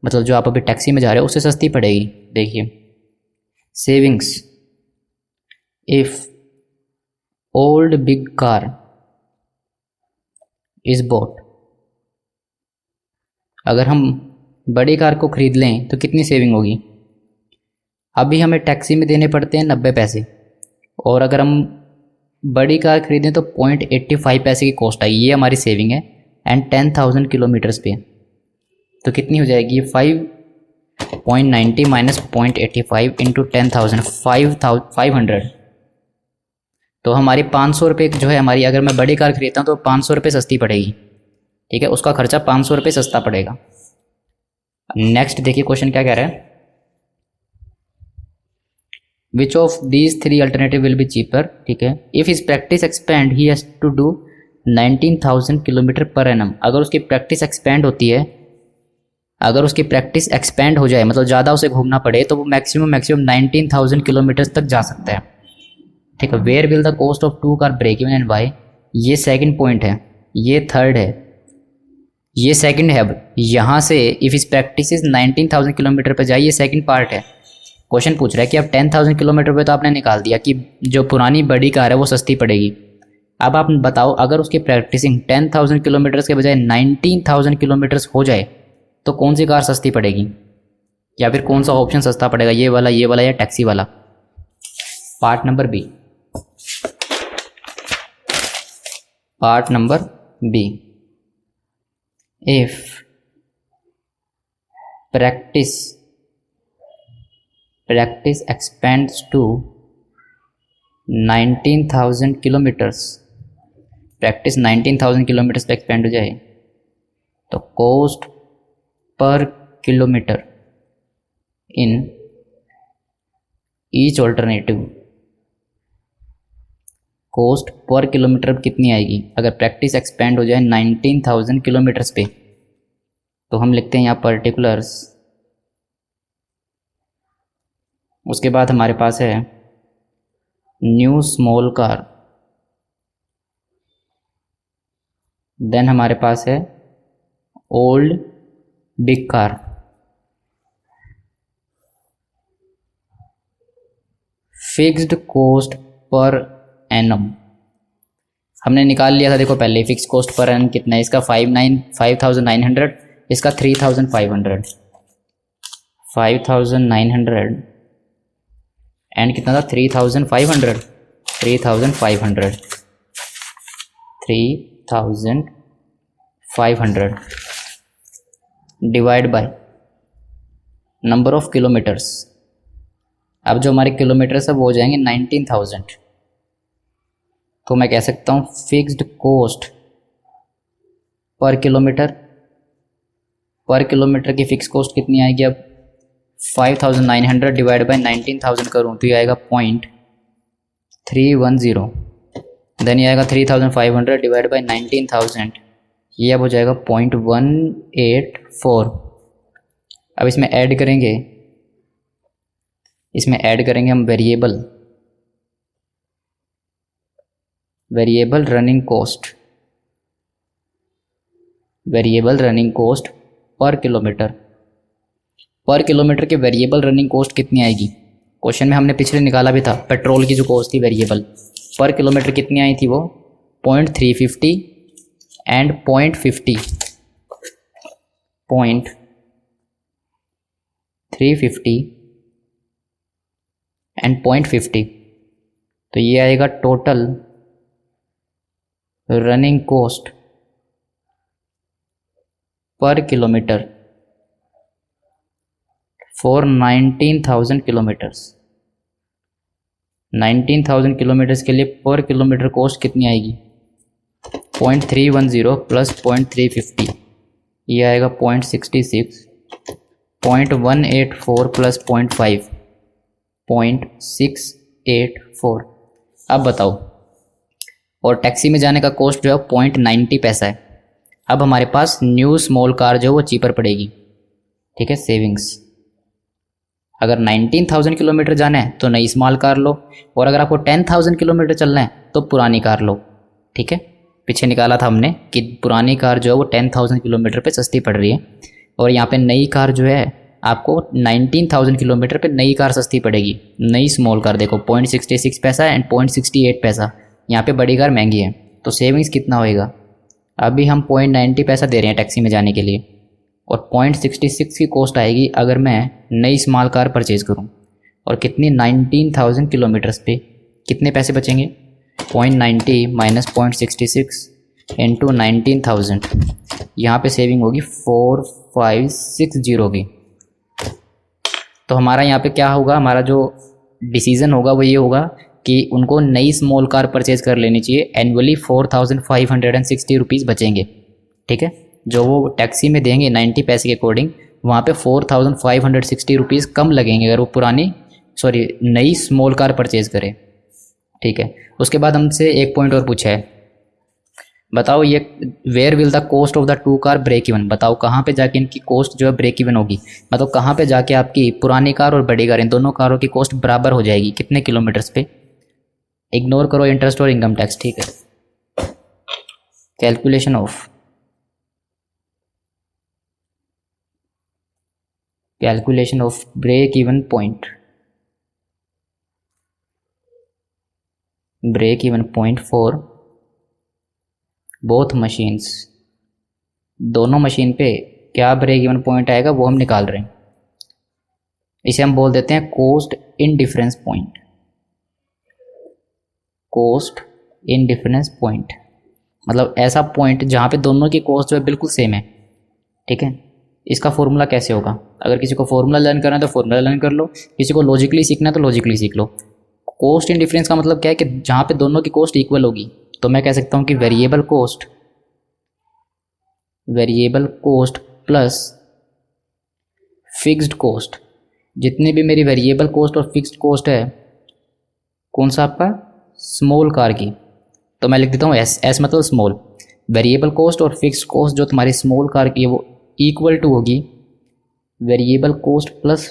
[SPEAKER 1] मतलब जो आप अभी टैक्सी में जा रहे हो उससे सस्ती पड़ेगी। देखिए savings, if old big car is bought, अगर हम बड़ी कार को ख़रीद लें तो कितनी सेविंग होगी। अभी हमें टैक्सी में देने पड़ते हैं 90 पैसे, और अगर हम बड़ी कार खरीदें तो 0.85 पैसे की कॉस्ट आएगी, ये हमारी सेविंग है, एंड 10,000 किलोमीटर्स पे। तो कितनी हो जाएगी, 5.90 माइनस 0.85 इंटू 10,000, 500। तो हमारी 500 रुपये जो है हमारी, अगर मैं बड़ी कार खरीदता हूँ तो 500 रुपये सस्ती पड़ेगी। ठीक है, उसका खर्चा 500 रुपये सस्ता पड़ेगा। नेक्स्ट देखिए क्वेश्चन क्या कह रहा है, which of these 3 alternative will be cheaper. ठीक है, if his practice expand he has to do 19,000 kilometre per annum. अगर उसकी प्रैक्टिस एक्सपैंड होती है, अगर उसकी प्रैक्टिस एक्सपैंड हो जाए, मतलब ज़्यादा उसे घूमना पड़े, तो वो मैक्सिमम 19,000 किलोमीटर तक जा सकता है। ठीक है, where will the cost of 2 car break even and why, ये सेकंड पॉइंट है, ये थर्ड है, ये सेकंड है। अब यहाँ से इफ़ इस प्रैक्टिस 19,000 किलोमीटर पर जाए, ये सेकंड पार्ट है। क्वेश्चन पूछ रहा है कि अब 10,000 किलोमीटर पे तो आपने निकाल दिया कि जो पुरानी बड़ी कार है वो सस्ती पड़ेगी। अब आप बताओ, अगर उसकी प्रैक्टिसिंग 10,000 किलोमीटर्स के बजाय 19,000 किलोमीटर्स हो जाए तो कौन सी कार सस्ती पड़ेगी, या फिर कौन सा ऑप्शन सस्ता पड़ेगा, ये वाला या टैक्सी वाला? Part number B. Part number B, if practice expands to 19,000 kilometres, practice 19,000 kilometres पे एक्सपेंड हो जाए तो cost per kilometre in each alternative, cost per kilometre कितनी आएगी अगर प्रैक्टिस एक्सपेंड हो जाए 19,000 किलोमीटर्स पे? तो हम लिखते हैं यहाँ पर्टिकुलर्स, उसके बाद हमारे पास है न्यू स्मॉल कार, देन हमारे पास है old big car, fixed cost per annum हमने निकाल लिया था, देखो पहले फिक्स कॉस्ट पर एनम कितना है, इसका 5,900, इसका 3,500, 5,900 एंड कितना था 3,500, 3,500 divide by number of kilometres. अब जो हमारे किलोमीटर्स है वो हो जाएंगे 19,000, तो मैं कह सकता हूँ फिक्स्ड कॉस्ट पर किलोमीटर, की फिक्स कॉस्ट कितनी आएगी? अब 5,900 डिवाइड बाई 19,000 करूँ तो ये आएगा 0.310, देन ये आएगा 3,500 डिवाइड बाई 19,000, ये अब हो जाएगा 0.184। अब इसमें ऐड करेंगे हम variable running cost per kilometre के वेरिएबल रनिंग कॉस्ट कितनी आएगी? क्वेश्चन में हमने पिछले निकाला भी था, पेट्रोल की जो कॉस्ट थी वेरिएबल पर किलोमीटर कितनी आई थी, वो 0.350 एंड 0.50 एंड 0.50, तो ये आएगा total running cost per kilometre for 19,000 kilometres. 19,000 kilometres के लिए पर किलोमीटर कॉस्ट कितनी आएगी? 0.310 प्लस 0.350, ये आएगा 0.66, 0.184 प्लस 0.5, 0.684। अब बताओ, और टैक्सी में जाने का कॉस्ट जो है 0.90 पैसा है। अब हमारे पास न्यू स्मॉल कार जो है वो चीपर पड़ेगी, ठीक है, सेविंग्स। अगर 19,000 किलोमीटर जाना है तो नई स्मॉल कार लो, और अगर आपको 10,000 किलोमीटर चलना है तो पुरानी कार लो, ठीक है। पीछे निकाला था हमने कि पुरानी कार जो है वो 10,000 किलोमीटर पे सस्ती पड़ रही है, और यहाँ पे नई कार जो है आपको 19,000 किलोमीटर पे नई कार सस्ती पड़ेगी। नई स्मॉल कार देखो 0.66 पैसा एंड 0.68 पैसा, यहाँ पे बड़ी कार महंगी है, तो सेविंग्स कितना होएगा? अभी हम 0.90 पैसा दे रहे हैं टैक्सी में जाने के लिए, और 0.66 की कॉस्ट आएगी अगर मैं नई स्मॉल कार परचेज़ करूं, और कितनी 19,000 किलोमीटर्स पे कितने पैसे बचेंगे? 0.90 माइनस 0.66 इंटू 19,000, यहाँ पे सेविंग होगी 4,560 की। तो हमारा यहाँ पे क्या होगा, हमारा जो डिसीज़न होगा वो ये होगा कि उनको नई स्मॉल कार परचेज़ कर लेनी चाहिए। एनुअली 4,560 रुपीज़ बचेंगे, ठीक है। जो वो टैक्सी में देंगे 90 पैसे के अकॉर्डिंग, वहाँ पे 4,560 रुपीज़ कम लगेंगे अगर वो नई स्मॉल कार परचेज़ करें, ठीक है। उसके बाद हमसे एक पॉइंट और पूछा है, बताओ ये where will the cost of the two car break even, बताओ कहाँ पे जाके इनकी कॉस्ट जो है ब्रेक इवन होगी, मतलब कहाँ पे जाके आपकी पुरानी कार और बड़ी कार इन दोनों कारों की कॉस्ट बराबर हो जाएगी, कितने किलोमीटर्स पे? इग्नोर करो इंटरेस्ट और इनकम टैक्स, ठीक है। Calculation of break even point for both machines, दोनों मशीन पे क्या ब्रेक इवन पॉइंट आएगा वो हम निकाल रहे हैं। इसे हम बोल देते हैं cost in difference point. Cost in difference point मतलब ऐसा पॉइंट जहाँ पे दोनों की कॉस्ट जो है बिल्कुल सेम है। ठीक है, इसका फॉर्मूला कैसे होगा? अगर किसी को फॉर्मूला लर्न करना है तो फॉर्मूला लर्न कर लो, किसी को लॉजिकली सीखना है तो लॉजिकली सीख लो। कॉस्ट इन डिफरेंस का मतलब क्या है कि जहाँ पे दोनों की कॉस्ट इक्वल होगी, तो मैं कह सकता हूँ कि variable cost plus fixed cost, जितनी भी मेरी वेरिएबल कॉस्ट और फिक्स्ड कॉस्ट है, कौन सा आपका स्मॉल कार की, तो मैं लिख देता हूँ एस मतलब स्मॉल। वेरिएबल कॉस्ट और फिक्स्ड कॉस्ट जो तुम्हारी स्मॉल कार की है वो इक्वल टू होगी variable cost plus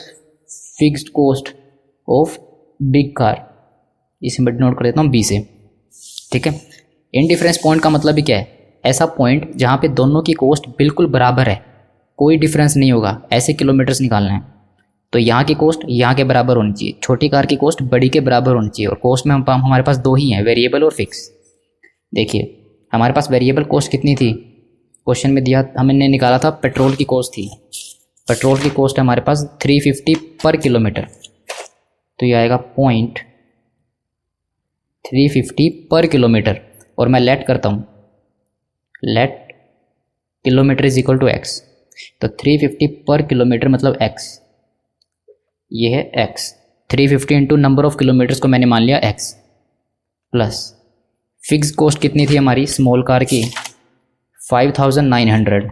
[SPEAKER 1] fixed cost of big car. इसे मैं नोट कर देता हूँ बी से। ठीक है, इन डिफरेंस पॉइंट का मतलब भी क्या है? ऐसा पॉइंट जहाँ पे दोनों की कॉस्ट बिल्कुल बराबर है, कोई डिफरेंस नहीं होगा, ऐसे किलोमीटर्स निकालना है। तो यहाँ की कॉस्ट यहाँ के बराबर होनी चाहिए, छोटी कार की कॉस्ट बड़ी के बराबर होनी चाहिए। और कॉस्ट में हमारे पास दो ही हैं, वेरिएबल और फिक्स। देखिए हमारे पास वेरिएबल कॉस्ट कितनी थी, क्वेश्चन में दिया, हमने निकाला था पेट्रोल की कॉस्ट थी। पेट्रोल की कॉस्ट है हमारे पास 350 पर किलोमीटर, तो ये आएगा 0.350 पर किलोमीटर। और मैं लेट करता हूँ, let kilometre is equal to X, तो 350 पर किलोमीटर मतलब एक्स, ये है X. 350 into number of kilometres को मैंने मान लिया एक्स, प्लस फिक्स कॉस्ट कितनी थी हमारी स्मॉल कार की 5900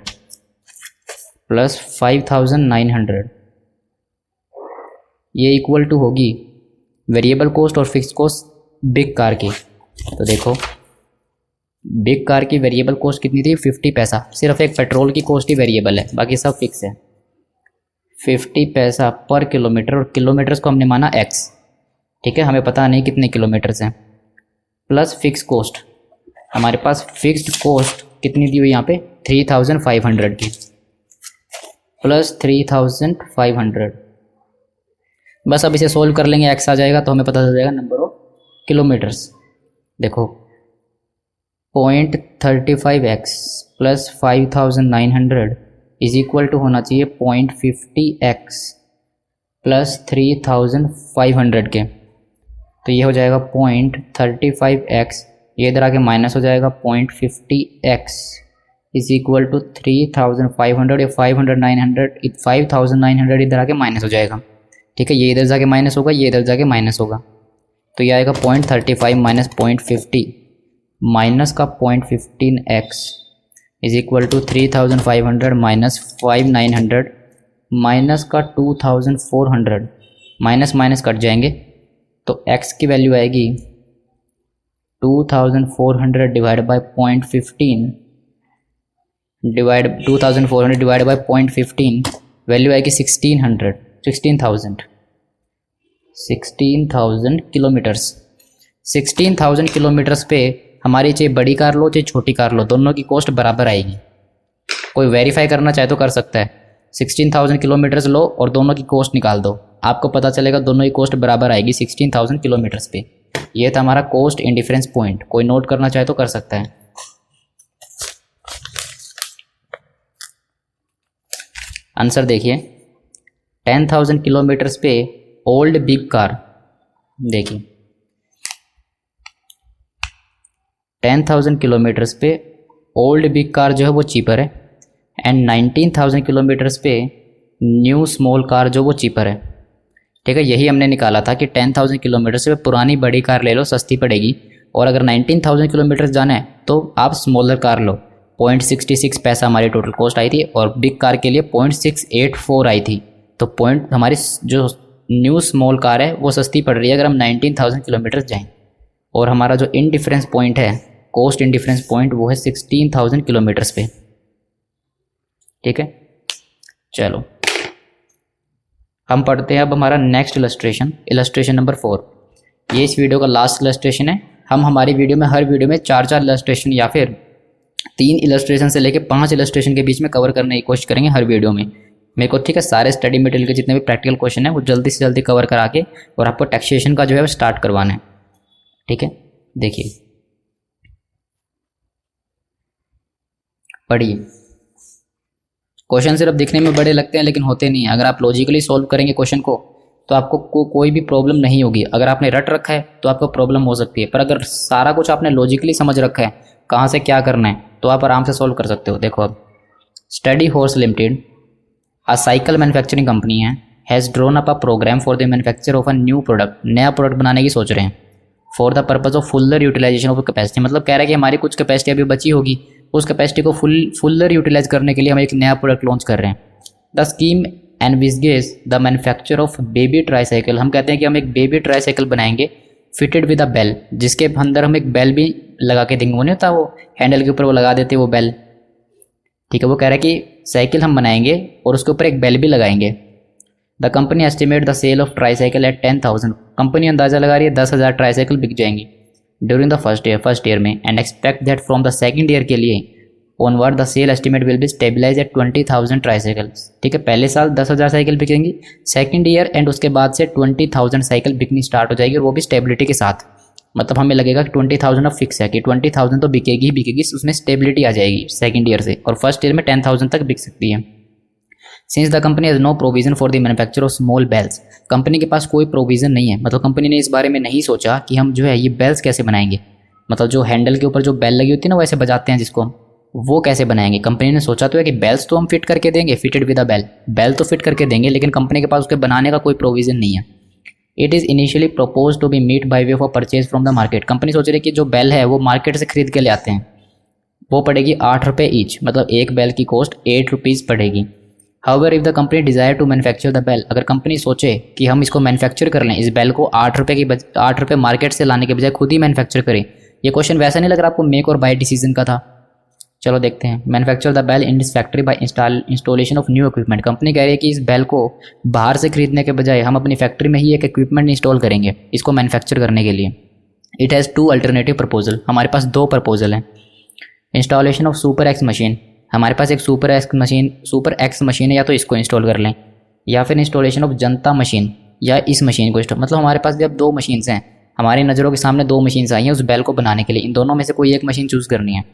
[SPEAKER 1] प्लस 5900, ये इक्वल टू होगी वेरिएबल कॉस्ट और फिक्स कॉस्ट बिग कार की। तो देखो बिग कार की वेरिएबल कॉस्ट कितनी थी 50 पैसा, सिर्फ एक पेट्रोल की कॉस्ट ही वेरिएबल है, बाकी सब फिक्स है। 50 पैसा पर किलोमीटर, और किलोमीटर्स को हमने माना एक्स। ठीक है, हमें पता नहीं कितने किलोमीटर्स हैं, प्लस फिक्स कॉस्ट, हमारे पास फिक्स्ड कॉस्ट कितनी दी हुई यहाँ पे 3500 की, प्लस 3500। बस अब इसे सोल्व कर लेंगे, एक्स आ जाएगा तो हमें पता चल जाएगा नंबर ऑफ किलोमीटर्स। देखो 0.35x plus 5900 is equal to होना चाहिए 0.50x प्लस 3500 के, तो ये हो जाएगा 0.35x, ये इधर आके माइनस हो जाएगा 0.50x इज इक्वल टू 3500, या 5900 इधर आके माइनस हो जाएगा। ठीक है, ये इधर जाके माइनस होगा, ये इधर जाके माइनस होगा, तो ये आएगा 0.35 माइनस 0.50 माइनस का 0.15x is equal to 3500 minus 5900 minus का 2400, माइनस माइनस कट जाएंगे, तो x की वैल्यू आएगी 2400 divide by 0.15 2400 divide by 0.15, value आएगी 16,000 किलोमीटर्स। 16,000 किलोमीटर्स पे हमारी चाहे बड़ी कार लो चाहे छोटी कार लो, दोनों की कॉस्ट बराबर आएगी। कोई वेरीफाई करना चाहे तो कर सकता है, 16,000 किलोमीटर्स लो और दोनों की कॉस्ट निकाल दो, आपको पता चलेगा दोनों की कॉस्ट बराबर आएगी 16,000 किलोमीटर्स पे। ये था हमारा कॉस्ट इन डिफरेंस पॉइंट, कोई नोट करना चाहे तो कर सकता है। आंसर देखिए, 10,000 किलोमीटर्स पे ओल्ड बिग कार, देखिए 10,000 किलोमीटर्स पे ओल्ड बिग कार जो है वो चीपर है, एंड 19,000 किलोमीटर्स पे न्यू स्मॉल कार जो वो चीपर है। ठीक है, यही हमने निकाला था कि 10,000 किलोमीटर से पुरानी बड़ी कार ले लो, सस्ती पड़ेगी, और अगर 19,000 किलोमीटर जाना है तो आप स्मॉलर कार लो। 0.66 पैसा हमारी टोटल कॉस्ट आई थी, और बिग कार के लिए 0.684 आई थी। तो पॉइंट हमारी जो न्यू स्मॉल कार है वो सस्ती पड़ रही है अगर हम 19,000 किलोमीटर जाएँ। और हमारा जो इन डिफरेंस पॉइंट है, कॉस्ट इन डिफरेंस पॉइंट, वो है 16,000 किलोमीटर्स पे। ठीक है, चलो हम पढ़ते हैं अब हमारा नेक्स्ट इलस्ट्रेशन नंबर 4। ये इस वीडियो का लास्ट इलस्ट्रेशन है। हम हमारी वीडियो में हर वीडियो में 4-4 इलस्ट्रेशन या फिर 3 इलस्ट्रेशन से लेकर 5 इलस्ट्रेशन के बीच में कवर करने की कोशिश करेंगे हर वीडियो में। मेरे को ठीक है सारे स्टडी मटेरियल के जितने भी प्रैक्टिकल क्वेश्चन है वो जल्दी से जल्दी कवर करा के और आपको टैक्सेशन का जो है स्टार्ट करवाना है। ठीक है, देखिए पढ़िए, क्वेश्चन सिर्फ दिखने में बड़े लगते हैं लेकिन होते नहीं हैं। अगर आप लॉजिकली सॉल्व करेंगे क्वेश्चन को तो आपको कोई भी प्रॉब्लम नहीं होगी। अगर आपने रट रखा है तो आपको प्रॉब्लम हो सकती है, पर अगर सारा कुछ आपने लॉजिकली समझ रखा है कहाँ से क्या करना है तो आप आराम से सॉल्व कर सकते हो। देखो अब, study horse limited a cycle manufacturing company है, has drawn up a programme for the manufacture of a new product. नया प्रोडक्ट बनाने की सोच रहे हैं। For the purpose of fuller utilisation of capacity, मतलब कह रहा है कि हमारी कुछ कैपेसिटी अभी बची होगी, उस कैपेसिटी को फुलर यूटिलाइज करने के लिए हम एक नया प्रोडक्ट लॉन्च कर रहे हैं। The scheme envisages the manufacture of baby tricycle. हम कहते हैं कि हम एक बेबी ट्राईसाइकिल बनाएंगे फिटेड विद अ बेल, जिसके अंदर हम एक बेल भी लगा के देंगे। वो नहीं होता वो हैंडल के ऊपर वो लगा देते वो बेल, ठीक है। वो कह रहा है कि साइकिल हम बनाएंगे और उसके ऊपर एक बेल भी लगाएंगे। The company estimate the sale of tricycle at 10,000। Company अंदाजा लगा रही है 10,000 ट्राईसाइकिल बिक जाएंगी ड्यूरिंग द फर्स्ट ईयर में, and expect that from the second year के लिए onward the sale estimate will be stabilise at 20,000 tricycles. ठीक है, पहले साल 10,000 साइकिल बिकेंगी, सेकंड ईयर एंड उसके बाद से 20,000 साइकिल बिकनी स्टार्ट हो जाएगी, और वो भी स्टेबिलिटी के साथ। मतलब हमें लगेगा कि 20,000 अब फिक्स है कि 20,000 तो बिकेगी ही बिकेगी, उसमें स्टेबिलिटी आ जाएगी सेकंड ईयर से, और फर्स्ट ईयर में 10,000 तक बिक सकती है। Since the company has no provision for the manufacture of small bells, company के पास कोई प्रोविजन नहीं है, मतलब कंपनी ने इस बारे में नहीं सोचा कि हम जो है ये बेल्स कैसे बनाएंगे, मतलब जो हैंडल के ऊपर जो बेल लगी होती है ना वैसे बजाते हैं जिसको, वो कैसे बनाएंगे। कंपनी ने सोचा तो है कि बेल्स तो हम फिट करके देंगे, fitted with a bell, bell तो फिट करके देंगे, लेकिन कंपनी के पास उसके बनाने का कोई प्रोविजन नहीं है। It is initially propose to be meet by way of purchase from the market. Company सोच रही है कि जो बेल है वो मार्केट से खरीद के ले आते हैं, वो पड़ेगी 8 रुपये ईच, मतलब एक बेल की कॉस्ट 8 रुपीज़ पड़ेगी। However if the company desire to manufacture the bell, अगर कंपनी सोचे कि हम इसको मैन्युफैक्चर कर लें, इस बेल को 8 रुपये मार्केट से लाने के बजाय खुद ही मैन्युफैक्चर करें। ये क्वेश्चन वैसा नहीं लग रहा आपको मेक और बाय डिसीजन का था। चलो देखते हैं। Manufacture the bell in this factory by installation of new equipment. Company कह रही है कि इस बेल को बाहर से खरीदने के बजाय हम अपनी फैक्ट्री में ही एक इक्विपमेंट इंस्टॉल करेंगे इसको मैन्युफैक्चर करने के लिए। इट हैज़ 2 अल्टरनेटिव प्रपोजल, हमारे पास 2 प्रपोजल हैं। Installation of super X machine, हमारे पास एक सुपर एक्स मशीन है, या तो इसको इंस्टॉल कर लें, या फिर इंस्टॉलेशन ऑफ जनता मशीन, या इस मशीन को इंस्टॉल। मतलब हमारे पास भी अब 2 मशीन्स हैं, हमारी नज़रों के सामने 2 मशीन्स आई हैं उस बेल को बनाने के लिए, इन दोनों में से कोई एक मशीन चूज़ करनी है।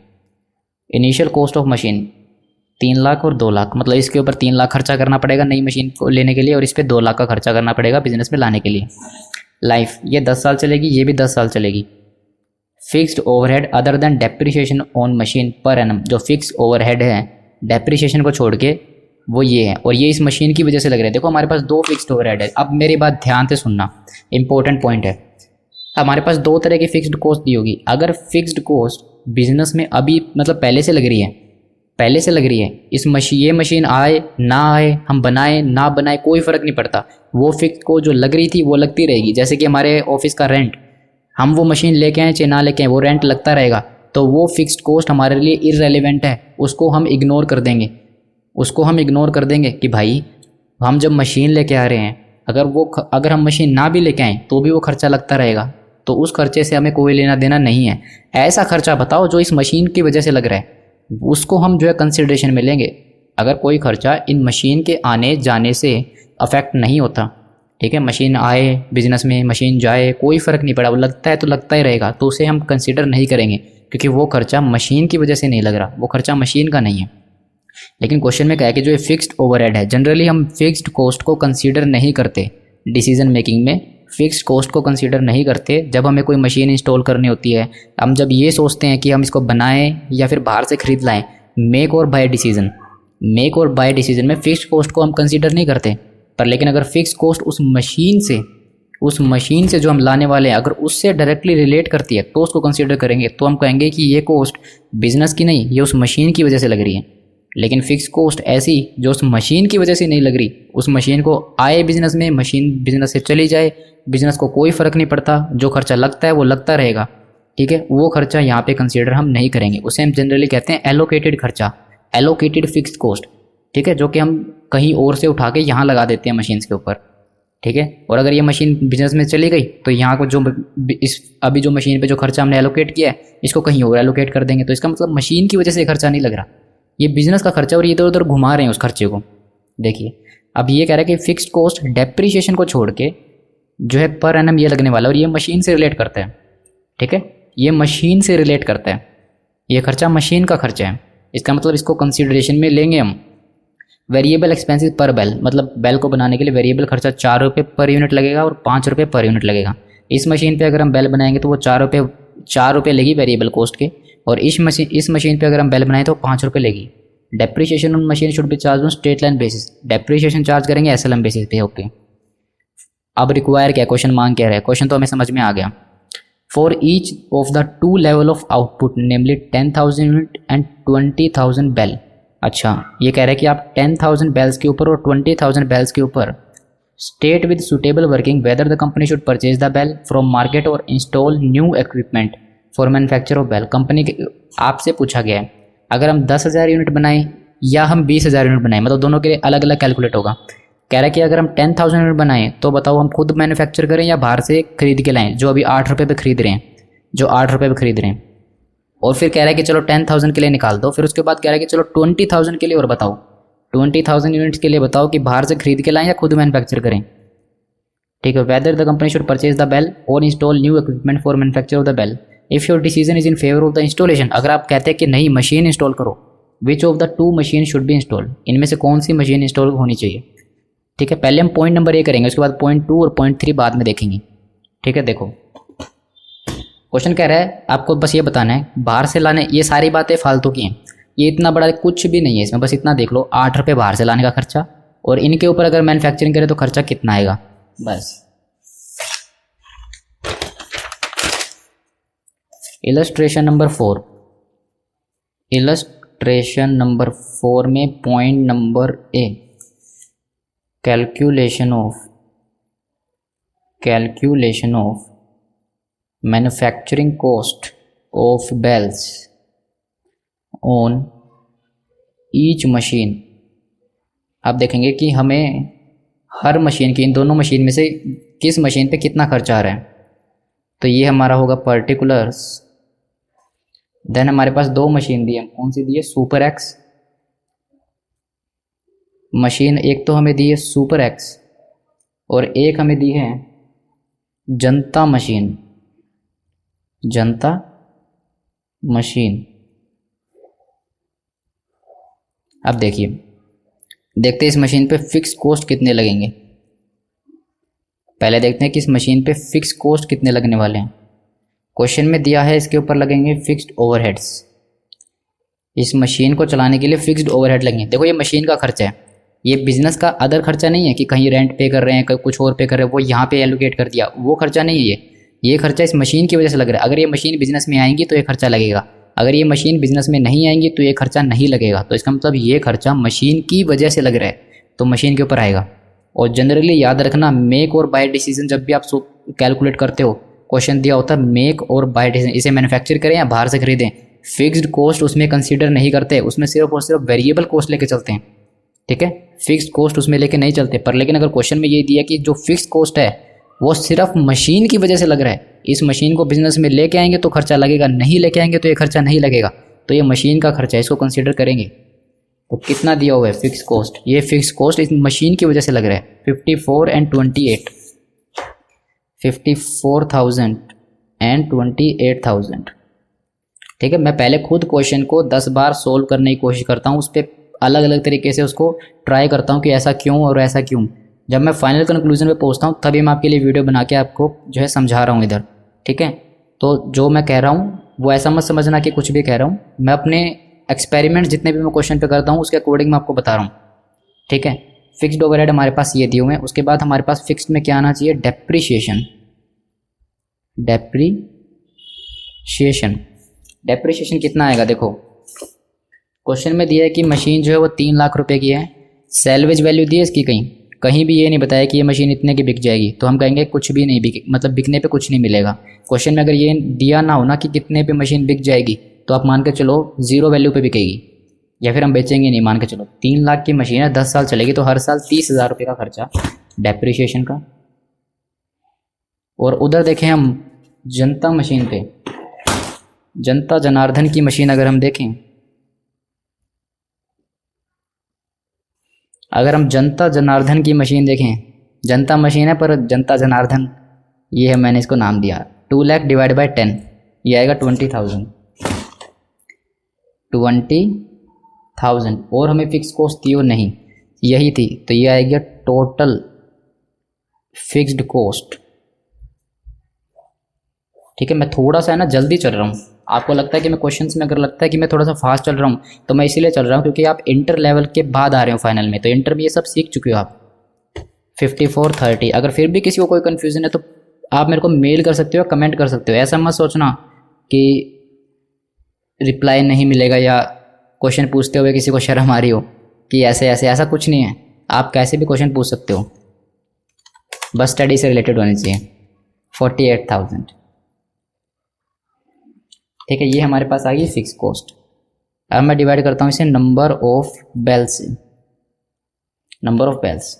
[SPEAKER 1] Initial cost of machine 3 lakh और 2 लाख, मतलब इसके ऊपर 3 लाख खर्चा करना पड़ेगा नई मशीन को लेने के लिए, और इस पर 2 लाख का खर्चा करना पड़ेगा बिजनेस में लाने के लिए। लाइफ, ये 10 साल चलेगी, ये भी 10 साल चलेगी। Fixed overhead other than depreciation on machine per annum, जो फिक्स ओवरहेड है डेप्रिसिएशन को छोड़ के वो ये है, और ये इस मशीन की वजह से लग रहा है। देखो हमारे पास 2 फिक्स्ड ओवरहेड है। अब मेरी बात ध्यान से सुनना, इंपॉर्टेंट पॉइंट है। हमारे पास 2 तरह की फिक्स्ड कॉस्ट दी होगी। अगर फिक्स्ड कॉस्ट बिजनेस में अभी मतलब पहले से लग रही है, ये मशीन आए ना आए, हम बनाए ना बनाए, कोई फ़र्क नहीं पड़ता, वो फिक्स को जो लग रही थी वो लगती रहेगी। जैसे कि हमारे ऑफिस का रेंट, हम वो मशीन लेके आए चाहे ना लेके आए, वो रेंट लगता रहेगा, तो वो फिक्स्ड कॉस्ट हमारे लिए इररेलेवेंट है, उसको हम इग्नोर कर देंगे कि भाई हम जब मशीन लेके आ रहे हैं, अगर हम मशीन ना भी लेके आएँ तो भी वो खर्चा लगता रहेगा, तो उस खर्चे से हमें कोई लेना देना नहीं है। ऐसा खर्चा बताओ जो इस मशीन की वजह से लग रहा है, उसको हम जो है कंसिडरेशन में लेंगे। अगर कोई खर्चा इन मशीन के आने जाने से अफेक्ट नहीं होता, ठीक है, मशीन आए बिजनेस में, मशीन जाए, कोई फ़र्क नहीं पड़ा, वो लगता है तो लगता ही रहेगा, तो उसे हम कंसिडर नहीं करेंगे, क्योंकि वो खर्चा मशीन की वजह से नहीं लग रहा, वो खर्चा मशीन का नहीं है। लेकिन क्वेश्चन में क्या है कि जो ये फिक्स्ड ओवरहेड है, जनरली हम फिक्स्ड कॉस्ट को कंसीडर नहीं करते डिसीजन मेकिंग में, फिक्स्ड कॉस्ट को कंसीडर नहीं करते जब हमें कोई मशीन इंस्टॉल करनी होती है। हम जब ये सोचते हैं कि हम इसको बनाएं या फिर बाहर से खरीद लाएं, मेक और बाय डिसीजन में फिक्स्ड कॉस्ट को हम कंसीडर नहीं करते। पर लेकिन अगर फिक्स्ड कॉस्ट उस मशीन से जो हम लाने वाले हैं, अगर उससे डायरेक्टली रिलेट करती है तो उसको कंसीडर करेंगे, तो हम कहेंगे कि ये कॉस्ट बिजनेस की नहीं, ये उस मशीन की वजह से लग रही है। लेकिन फिक्स कॉस्ट ऐसी जो उस मशीन की वजह से नहीं लग रही, उस मशीन को आए बिजनेस में, मशीन बिजनेस से चली जाए, बिजनेस को कोई फ़र्क नहीं पड़ता, जो खर्चा लगता है वो लगता रहेगा, ठीक है, वो खर्चा यहाँ पे कंसीडर हम नहीं करेंगे। उसे हम जनरली कहते हैं एलोकेटेड खर्चा, एलोकेटेड फिक्स्ड कॉस्ट, ठीक है, जो कि हम कहीं और से उठा के यहाँ लगा देते हैं मशीन्स के ऊपर, ठीक है। और अगर ये मशीन बिजनेस में चली गई तो यहाँ को अभी जो मशीन पे जो खर्चा हमने एलोकेट किया है, इसको कहीं और एलोकेट कर देंगे, तो इसका मतलब मशीन की वजह से खर्चा नहीं लग रहा, ये बिजनेस का खर्चा, और ये इधर उधर घुमा रहे हैं उस खर्चे को। देखिए अब ये कह रहा है कि फिक्स्ड कॉस्ट डेप्रिसिएशन को छोड़ के जो है पर एनम ये लगने वाला, और ये मशीन से रिलेट करता है, ठीक है, ये मशीन से रिलेट करता है, ये खर्चा मशीन का खर्चा है, इसका मतलब इसको कंसिडरेशन में लेंगे हम। वेरिएबल एक्सपेंसेस पर बेल, मतलब बेल को बनाने के लिए वेरिएबल खर्चा 4 रुपये पर यूनिट लगेगा और 5 रुपये पर यूनिट लगेगा। इस मशीन पे अगर हम बेल बनाएंगे तो वो 4 रुपये लेगी वेरिएबल कॉस्ट के, और इस मशीन पे अगर हम बेल बनाएं तो 5 रुपये लेगी। Depreciation on machine should B charge on straight line basis, depreciation charge करेंगे SLM बेसिस पे। ओके, अब रिक्वायर क्या, क्वेश्चन मांग क्या रहा है, क्वेश्चन तो हमें समझ में आ गया। For each of the 2 level of output namely 10,000 unit and 20,000 bell. अच्छा, ये कह रहा है कि आप 10,000 बेल्स के ऊपर और 20,000 बेल्स के ऊपर state with suitable working whether the company should purchase the bell from market और install new equipment for manufacture of bell. Company के आपसे पूछा गया है अगर हम 10,000 यूनिट बनाएं या हम 20,000 यूनिट बनाएं, मतलब दोनों के लिए अलग अलग कैलकुलेट होगा। कह रहा है कि अगर हम 10,000 यूनिट बनाएं तो बताओ हम खुद मैन्युफैक्चर करें या बाहर से खरीद के लाएं, जो अभी 8 रुपये पे खरीद रहे हैं, जो 8 रुपये पे खरीद रहे हैं। और फिर कह रहा है कि चलो 10,000 के लिए निकाल दो, फिर उसके बाद कह रहा है कि चलो 20,000 के लिए और बताओ, 20,000 यूनिट्स के लिए बताओ कि बाहर से खरीद के लाएं या खुद मैन्युफैक्चर करें। ठीक है, whether the company should purchase the bell और install new equipment for manufacture of the bell if your decision is in favour of the installation. अगर आप कहते हैं कि नहीं मशीन इंस्टॉल करो, which of the 2 machine should be installed, इनमें से कौन सी मशीन इंस्टॉल होनी चाहिए। ठीक है, पहले हम पॉइंट नंबर 1 करेंगे, उसके बाद पॉइंट 2 और पॉइंट 3 बाद में देखेंगे। ठीक है, देखो क्वेश्चन कह रहा है आपको बस ये बताना है बाहर से लाने, ये सारी बातें फालतू की हैं, ये इतना बड़ा कुछ भी नहीं है इसमें, बस इतना देख लो 8 रुपये बाहर से लाने का खर्चा, और इनके ऊपर अगर मैन्युफैक्चरिंग करें तो खर्चा कितना आएगा बस। इलस्ट्रेशन नंबर 4, इलस्ट्रेशन नंबर 4 में point number A, calculation of manufacturing cost of bells on each machine. आप देखेंगे कि हमें हर मशीन की, इन दोनों मशीन में से किस मशीन पे कितना खर्चा आ रहा है, तो ये हमारा होगा पर्टिकुलर्स। देन हमारे पास 2 मशीन दी है, कौन सी दी है, सुपर एक्स मशीन, एक तो हमें दी है सुपर एक्स और एक हमें दी है जनता मशीन, जनता मशीन। अब देखिए, देखते हैं इस मशीन पे फिक्स कॉस्ट कितने लगेंगे। पहले देखते हैं कि इस मशीन पे फिक्स कॉस्ट कितने लगने वाले हैं। क्वेश्चन में दिया है इसके ऊपर लगेंगे फिक्स्ड ओवरहेड्स, इस मशीन को चलाने के लिए फिक्स्ड ओवरहेड लगेंगे। देखो ये मशीन का खर्चा है, ये बिजनेस का अदर खर्चा नहीं है कि कहीं रेंट पे कर रहे हैं, कहीं कुछ और पे कर रहे हैं, वो यहाँ पे एलोकेट कर दिया, वो खर्चा नहीं है ये खर्चा इस मशीन की वजह से लग रहा है। अगर ये मशीन बिजनेस में आएंगी तो ये खर्चा लगेगा, अगर ये मशीन बिजनेस में नहीं आएंगी तो ये खर्चा नहीं लगेगा। तो इसका मतलब ये खर्चा मशीन की वजह से लग रहा है, तो मशीन के ऊपर आएगा। और जनरली याद रखना, मेक और बाय डिसीजन जब भी आप कैलकुलेट करते हो, क्वेश्चन दिया होता है मेक और बाय डिसीजन, इसे मैन्युफैक्चर करें या बाहर से खरीदें, फिक्स्ड कॉस्ट उसमें कंसीडर नहीं करते, उसमें सिर्फ और सिर्फ वेरिएबल कॉस्ट लेके चलते हैं। ठीक है, फिक्स्ड कॉस्ट उसमें लेके नहीं चलते। पर लेकिन अगर क्वेश्चन में ये दिया कि जो फिक्स्ड कॉस्ट है वो सिर्फ मशीन की वजह से लग रहा है, इस मशीन को बिजनेस में लेके आएंगे तो खर्चा लगेगा, नहीं लेके आएंगे तो ये खर्चा नहीं लगेगा, तो ये मशीन का खर्चा है, इसको कंसीडर करेंगे। तो कितना दिया हुआ है फिक्स कॉस्ट, ये फिक्स कॉस्ट इस मशीन की वजह से लग रहा है 54 and 28, 54,000 and 28,000। ठीक है, मैं पहले खुद क्वेश्चन को 10 बार सोल्व करने की कोशिश करता हूँ, उस पर अलग अलग तरीके से उसको ट्राई करता हूँ कि ऐसा क्यों और ऐसा क्यों। जब मैं फाइनल कंक्लूजन पे पहुँचता हूँ तभी मैं आपके लिए वीडियो बना के आपको जो है समझा रहा हूँ इधर। ठीक है, तो जो मैं कह रहा हूँ वो ऐसा मत समझना कि कुछ भी कह रहा हूँ, मैं अपने एक्सपेरिमेंट जितने भी मैं क्वेश्चन पे करता हूँ उसके अकॉर्डिंग मैं आपको बता रहा हूँ। ठीक है, फिक्स्ड ओवरहेड हमारे पास ये दिए हुए हैं। उसके बाद हमारे पास फिक्स्ड में क्या आना चाहिए, डेप्रीशिएशन। डेप्रीशिएशन कितना आएगा, देखो क्वेश्चन में दिया है कि मशीन जो है वो 3 लाख रुपए की है, सैलवेज वैल्यू दी है इसकी, कहीं भी ये नहीं बताया कि ये मशीन इतने की बिक जाएगी, तो हम कहेंगे कुछ भी नहीं बिके, मतलब बिकने पे कुछ नहीं मिलेगा। क्वेश्चन में अगर ये दिया ना हो ना कि कितने पे मशीन बिक जाएगी, तो आप मान के चलो 0 वैल्यू पे बिकेगी, या फिर हम बेचेंगे नहीं, मान के चलो 3 लाख की मशीन है, 10 साल चलेगी, तो हर साल 30,000 रुपये का खर्चा डेप्रीशिएशन का। और उधर देखें हम जनता मशीन पे, जनता जनार्दन की मशीन अगर हम देखें, अगर हम जनता जनार्दन की मशीन देखें, जनता मशीन है पर जनता जनार्दन ये है, मैंने इसको नाम दिया 2 लाख डिवाइड बाय 10, ये आएगा 20,000। 1000 और हमें फिक्स कॉस्ट थी और नहीं, यही थी, तो ये आएगा टोटल फिक्स्ड कॉस्ट। ठीक है, मैं थोड़ा सा है ना जल्दी चल रहा हूँ, आपको लगता है कि मैं क्वेश्चंस में अगर लगता है कि मैं थोड़ा सा फास्ट चल रहा हूँ तो मैं इसीलिए चल रहा हूँ क्योंकि आप इंटर लेवल के बाद आ रहे हो फाइनल में, तो इंटर में ये सब सीख चुके हो आप। 5430, अगर फिर भी किसी को कोई कन्फ्यूज़न है तो आप मेरे को मेल कर सकते हो, कमेंट कर सकते हो, ऐसा मत सोचना कि रिप्लाई नहीं मिलेगा या क्वेश्चन पूछते हुए किसी को शर्म आ रही हो कि ऐसे ऐसे, ऐसा कुछ नहीं है, आप कैसे भी क्वेश्चन पूछ सकते हो, बस स्टडी से रिलेटेड होनी चाहिए। 48,000, ठीक है, ये हमारे पास आ गई फिक्स कॉस्ट। अब मैं डिवाइड करता हूँ इसे नंबर ऑफ बेल्स से, नंबर ऑफ बेल्स।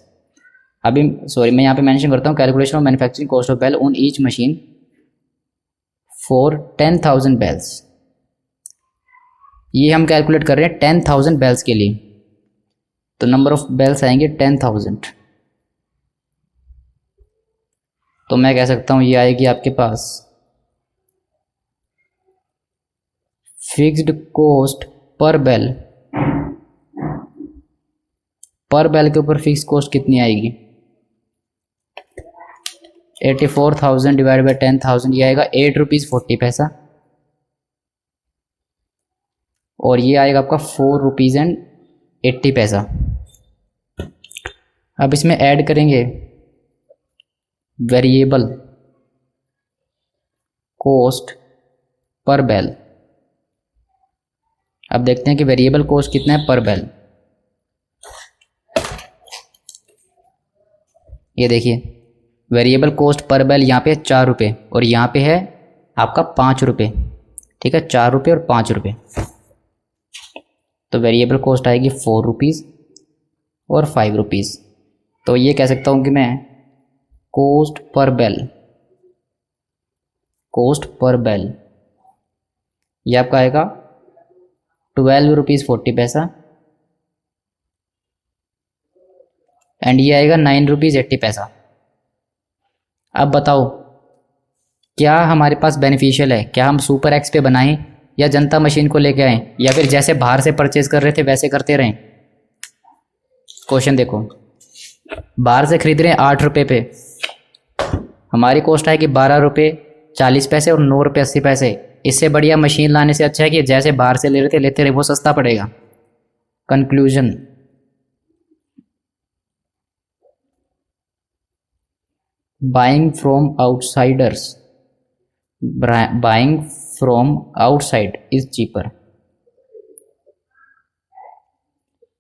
[SPEAKER 1] अभी सॉरी मैं यहाँ पे मेंशन करता हूँ calculation of manufacturing cost of bell on each machine for 10,000 bells. ये हम कैलकुलेट कर रहे हैं 10,000 बेल्स के लिए, तो नंबर ऑफ बेल्स आएंगे 10,000। तो मैं कह सकता हूँ ये आएगी आपके पास फिक्स्ड कॉस्ट पर बेल, पर बेल के ऊपर फिक्स कॉस्ट कितनी आएगी, 84,000 डिवाइड बाई 10,000, ये आएगा 8 रुपीज़ 40 पैसा, और ये आएगा आपका 4 रुपीज़ एंड 80 पैसा। अब इसमें ऐड करेंगे वेरिएबल कॉस्ट पर बेल। अब देखते हैं कि वेरिएबल कॉस्ट कितना है पर बेल। ये देखिए वेरिएबल कॉस्ट पर बेल यहाँ पे 4 रुपये और यहाँ पे है आपका 5 रुपये, ठीक है, 4 रुपये और 5 रुपये, तो वेरिएबल कॉस्ट आएगी 4 रुपीज़ और 5 रुपीज़। तो ये कह सकता हूँ कि मैं cost per bell, cost per bell ये आपका आएगा 12 रुपीज़ 40 पैसा, एंड ये आएगा 9 रुपीज़ 80 पैसा। अब बताओ क्या हमारे पास बेनिफिशियल है, क्या हम सुपर एक्स पे बनाएं या जनता मशीन को लेके आएँ या फिर जैसे बाहर से परचेज कर रहे थे वैसे करते रहें। क्वेश्चन देखो, बाहर से खरीद रहे हैं 8 रुपये पे, हमारी कॉस्ट है कि 12 रुपये 40 पैसे और 9 रुपये 80 पैसे। इससे बढ़िया मशीन लाने से अच्छा है कि जैसे बाहर से ले रहे थे लेते रहे, वो सस्ता पड़ेगा। Conclusion, buying from outsiders, buying from outside is cheaper,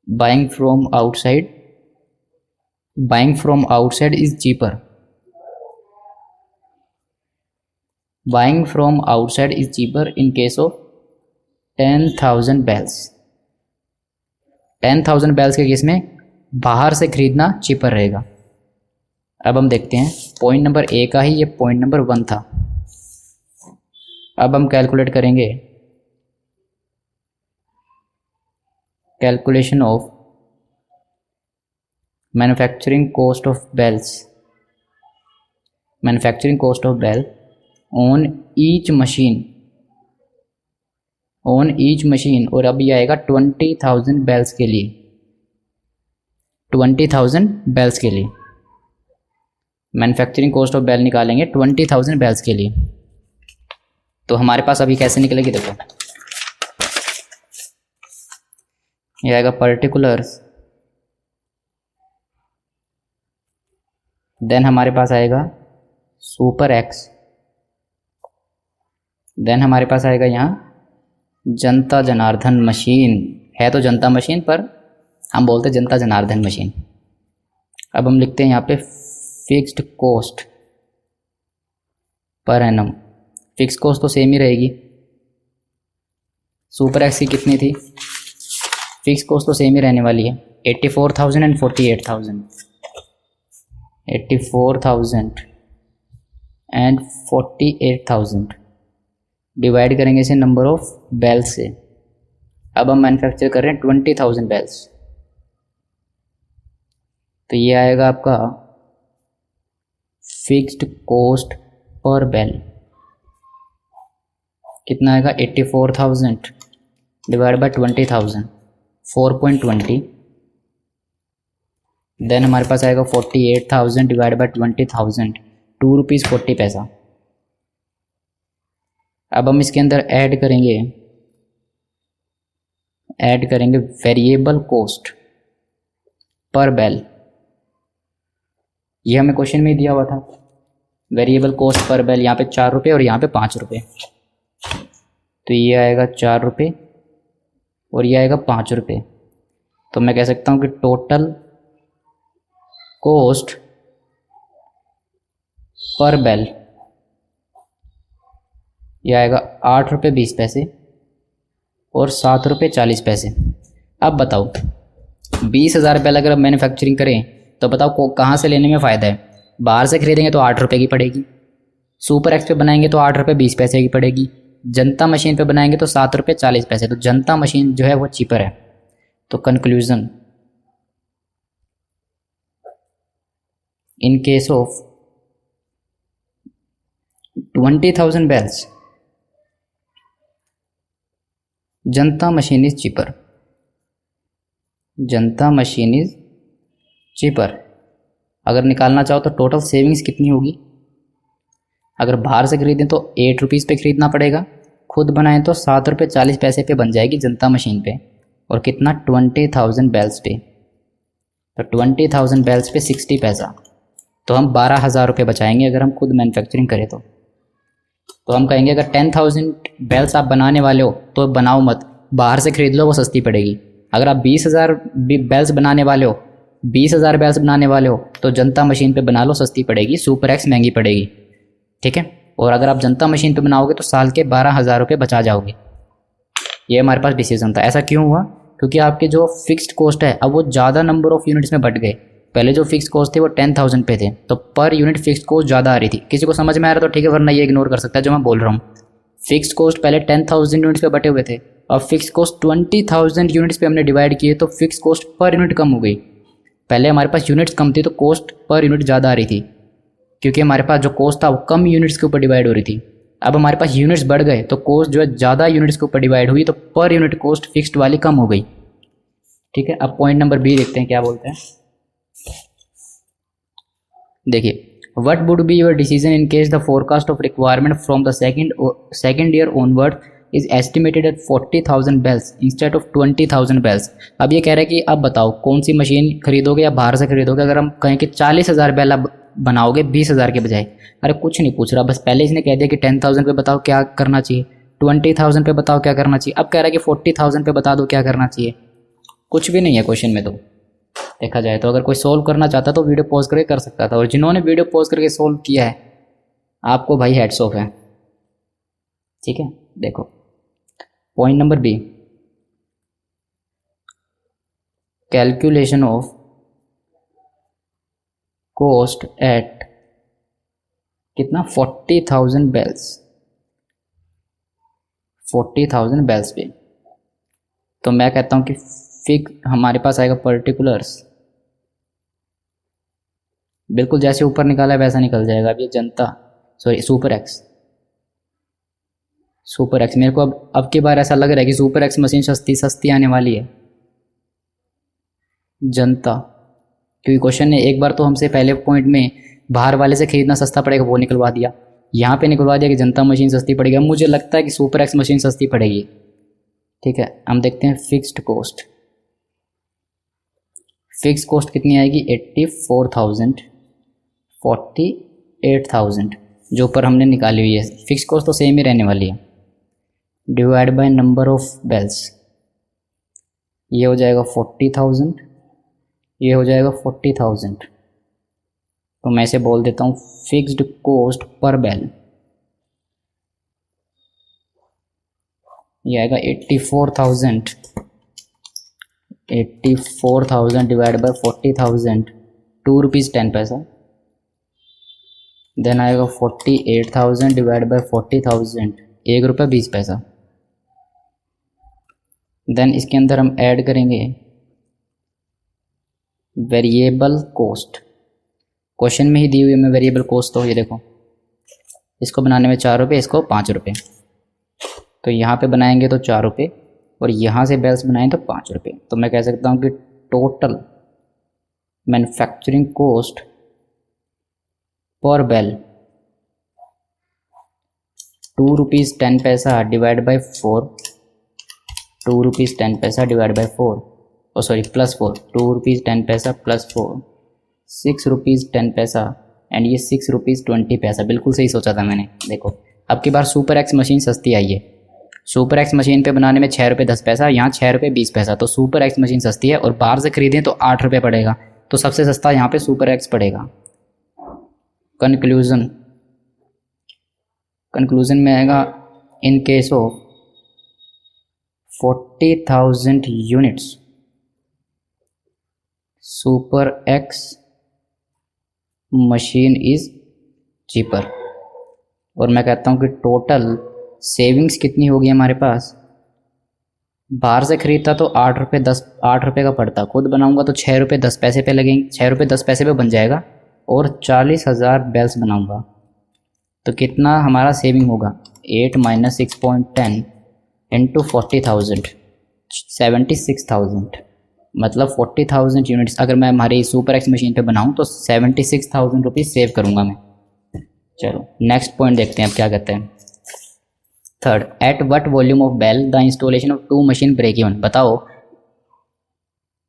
[SPEAKER 1] buying from outside, buying from outside is cheaper, buying from outside is cheaper in case of 10,000 bells. 10,000 bells के केस में बाहर से खरीदना चीपर रहेगा। अब हम देखते हैं पॉइंट नंबर ए का ही ये पॉइंट नंबर 1 था। अब हम कैलकुलेट करेंगे calculation of manufacturing cost of bells, manufacturing cost of bell on each machine, on each machine, और अब ये आएगा 20,000 बेल्स के लिए, 20,000 बेल्स के लिए मैन्युफैक्चरिंग कॉस्ट ऑफ बेल निकालेंगे 20,000 बेल्स के लिए। तो हमारे पास अभी कैसे निकलेगी देखो, ये आएगा पर्टिकुलर्स, देन हमारे पास आएगा सुपर एक्स, देन हमारे पास आएगा यहाँ जनता जनार्दन मशीन, है तो जनता मशीन पर हम बोलते हैं जनता जनार्दन मशीन। अब हम लिखते हैं यहाँ पे fixed cost per annum, fix cost तो सेम ही रहेगी, सुपर एक्स की कितनी थी, फिक्स कॉस्ट तो सेम ही रहने वाली है, 84,000 एंड 48,000, 84,000 एंड 48,000 डिवाइड करेंगे इसे नंबर ऑफ बेल्स से। अब हम मैन्युफैक्चर कर रहे हैं 20,000 बेल्स, तो ये आएगा आपका फिक्स्ड कॉस्ट पर बेल कितना आएगा, 84,000 डिवाइड बाय 20,000, 4.20, देन हमारे पास आएगा 48,000 डिवाइड बाई 20,000, 2 रुपीज़ 40 पैसा। अब हम इसके अंदर ऐड करेंगे वेरिएबल कोस्ट पर बेल। ये हमें क्वेश्चन में ही दिया हुआ था, वेरिएबल कोस्ट पर बेल, यहाँ पे 4 रुपये और यहाँ पे 5 रुपये, तो ये आएगा 4 रुपये और ये आएगा 5 रुपये। तो मैं कह सकता हूँ कि टोटल कोस्ट पर बेल ये आएगा 8 रुपये 20 पैसे और 7 रुपये 40 पैसे। अब बताओ 20,000 बेल अगर हम मैन्युफैक्चरिंग करें तो बताओ कहाँ से लेने में फ़ायदा है। बाहर से खरीदेंगे तो 8 रुपये की पड़ेगी, सुपर एक्स पे बनाएंगे तो 8 रुपये 20 पैसे की पड़ेगी, जनता मशीन पे बनाएंगे तो 7 रुपये 40 पैसे। तो जनता मशीन जो है वो चीपर है। तो conclusion, in case of 20,000 bells Janata machine is cheaper, Janata machine is cheaper. अगर निकालना चाहो तो टोटल सेविंग्स कितनी होगी, अगर बाहर से खरीदें तो 8 रुपीज़ पे खरीदना पड़ेगा, खुद बनाएं तो 7 रुपये 40 पैसे पे बन जाएगी जनता मशीन पे, और कितना 20,000 बेल्स पे, तो 20,000 बेल्स पे 60 पैसा, तो हम 12,000 रुपये बचाएंगे अगर हम खुद मैन्युफैक्चरिंग करें तो हम कहेंगे अगर 10,000 बेल्स आप बनाने वाले हो तो बनाओ मत, बाहर से खरीद लो, वो सस्ती पड़ेगी। अगर आप 20,000 बेल्स बनाने वाले हो 20,000 बेल्स बनाने वाले हो तो जनता मशीन पे बना लो, सस्ती पड़ेगी, सुपर एक्स महंगी पड़ेगी, ठीक है। और अगर आप जनता मशीन पे बनाओगे तो साल के 12,000 रुपये बचा जाओगे। ये हमारे पास डिसीजन था। ऐसा क्यों हुआ, क्योंकि आपके जो फिक्स्ड कॉस्ट है अब वो ज़्यादा नंबर ऑफ़ यूनिट्स में बढ़ गए। पहले जो फिक्स कॉस्ट थे वो 10,000 पे थे, तो पर यूनिट फिक्स कॉस्ट ज़्यादा आ रही थी। किसी को समझ में आ रहा तो ठीक है, वरना ये इग्नोर कर सकता है जो मैं बोल रहा हूँ। फिक्स कॉस्ट पहले 10,000 यूनिट्स पे बटे हुए थे, अब फिक्स कॉस्ट 20,000 यूनिट्स पे हमने डिवाइड किए, तो फिक्स कॉस्ट पर यूनिट कम हो गई। पहले हमारे पास यूनिट्स कम थी तो कॉस्ट पर यूनिट ज़्यादा आ रही थी, क्योंकि हमारे पास जो कॉस्ट था वो कम यूनिट्स के ऊपर डिवाइड हो रही थी। अब हमारे पास यूनिट्स बढ़ गए तो कॉस्ट जो है ज़्यादा यूनिट्स के ऊपर डिवाइड हुई, तो पर यूनिट कॉस्ट फिक्स्ड वाली कम हो गई, ठीक है। अब पॉइंट नंबर बी देखते हैं क्या बोलते हैं। देखिए, what would be your decision in case the forecast of requirement from the second year onward is estimated at 40,000 bells instead of 20,000 bells. अब ये कह रहा है कि अब बताओ कौन सी मशीन खरीदोगे या बाहर से खरीदोगे। अगर हम कहें कि 40,000 बेल आप बनाओगे 20,000 के बजाय, अरे कुछ नहीं पूछ रहा, बस पहले इसने कह दिया कि 10,000 पे बताओ क्या करना चाहिए, 20,000 पे बताओ क्या करना चाहिए। अब कह रहा है कि 40,000 पे बता दो क्या करना चाहिए। कुछ भी नहीं है क्वेश्चन में तो देखा जाए तो। अगर कोई सोल्व करना चाहता तो वीडियो पॉज करके कर सकता था, और जिन्होंने वीडियो पॉज करके सोल्व किया है आपको भाई हेड्स ऑफ है, ठीक है। देखो point number B, calculation of cost at कितना 40,000 बेल्स, 40,000 बेल्स पे। तो मैं कहता हूं कि फिक्स हमारे पास आएगा पर्टिकुलर्स, बिल्कुल जैसे ऊपर निकाला है वैसा निकल जाएगा। अब ये जनता सुपर एक्स मेरे को अब की बार ऐसा लग रहा है कि सुपर एक्स मशीन सस्ती आने वाली है जनता, क्योंकि क्वेश्चन ने एक बार तो हमसे पहले पॉइंट में बाहर वाले से खरीदना सस्ता पड़ेगा वो निकलवा दिया, यहाँ पे निकलवा दिया कि जनता मशीन सस्ती पड़ेगी। अब मुझे लगता है कि सुपर एक्स मशीन सस्ती पड़ेगी, ठीक है। हम देखते हैं फिक्स्ड कॉस्ट, फिक्स कॉस्ट कितनी आएगी 84,000, 48,000 जो ऊपर हमने निकाली हुई है। फिक्स कॉस्ट तो सेम ही रहने वाली है, divide by number of bells, ये हो जाएगा 40,000, ये हो जाएगा 40,000। तो मैं इसे बोल देता हूँ फिक्स्ड कॉस्ट पर बेल, ये आएगा 84,000 डिवाइड बाय 40,000, 2 रुपीज़ 10 पैसा। देन आएगा 48,000 डिवाइड बाय 40,000, 1 रुपये 20 पैसा। देन इसके अंदर हम ऐड करेंगे वेरिएबल कॉस्ट, क्वेश्चन में ही दी हुई है वेरिएबल कॉस्ट। तो ये देखो इसको बनाने में 4 रुपये, इसको 5 रुपये, तो यहाँ पे बनाएंगे तो 4 रुपये और यहाँ से बेल्स बनाएं तो 5 रुपये। तो मैं कह सकता हूँ कि total manufacturing cost per bell 2 rupees 10 पैसा डिवाइड बाई 4, 2 रुपीज़ 10 पैसा divide by 4, oh sorry plus 4, 2 rupees 10 पैसा प्लस 4, 6 रुपीज़ 10 पैसा एंड ये 6 रुपीज़ 20 पैसा। बिल्कुल सही सोचा था मैंने। देखो अब की बार सुपर एक्स मशीन सस्ती आई है। सुपर एक्स मशीन पे बनाने में 6 रुपये 10 पैसा, यहाँ 6 रुपये 20 पैसा। तो सुपर एक्स मशीन सस्ती है और बाहर से खरीदें तो 8 रुपये पड़ेगा। तो सबसे सस्ता यहाँ पे सुपर एक्स पड़ेगा। कंक्लूजन में आएगा इन case of 40,000 units super X machine is cheaper. और मैं कहता हूँ कि टोटल सेविंग्स कितनी होगी हमारे पास। बाहर से खरीदता तो 8 रुपये का पड़ता, खुद बनाऊंगा तो 6 रुपये 10 पैसे पे लगेंगे, 6 रुपये 10 पैसे पे बन जाएगा। और 40,000 बेल्स बनाऊंगा तो कितना हमारा सेविंग होगा। 8 - 6.10 इंटू 40,000 76,000, मतलब 40,000 यूनिट्स अगर मैं हमारी सुपर एक्स मशीन पे बनाऊं तो 76,000 रुपीज़ सेव करूंगा मैं। चलो नेक्स्ट पॉइंट देखते हैं अब क्या कहते हैं। Third, at what volume of bell the installation of 2 machine break even. बताओ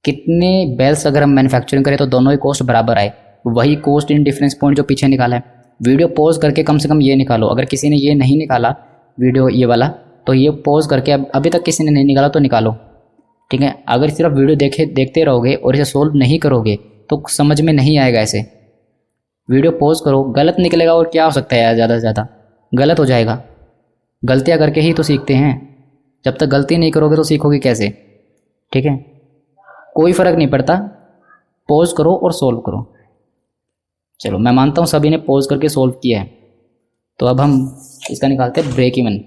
[SPEAKER 1] कितने बेल्स अगर हम मैन्युफैक्चरिंग करें तो दोनों ही कॉस्ट बराबर आए। वही कॉस्ट इन डिफरेंस पॉइंट जो पीछे निकाला है। वीडियो पॉज करके कम से कम ये निकालो। अगर किसी ने ये नहीं निकाला वीडियो ये वाला तो ये पॉज करके अभी तक किसी ने नहीं निकाला तो निकालो, ठीक है। अगर सिर्फ वीडियो देखते रहोगे और इसे सोल्व नहीं करोगे तो समझ में नहीं आएगा। ऐसे वीडियो पॉज करो, गलत निकलेगा और क्या हो सकता है यार, ज़्यादा से ज़्यादा गलत हो जाएगा। गलतियाँ करके ही तो सीखते हैं, जब तक गलती नहीं करोगे तो सीखोगे कैसे, ठीक है। कोई फ़र्क नहीं पड़ता, पॉज करो और सोल्व करो। चलो मैं मानता हूँ सभी ने पॉज करके सोल्व किया है, तो अब हम इसका निकालते हैं ब्रेक इवन।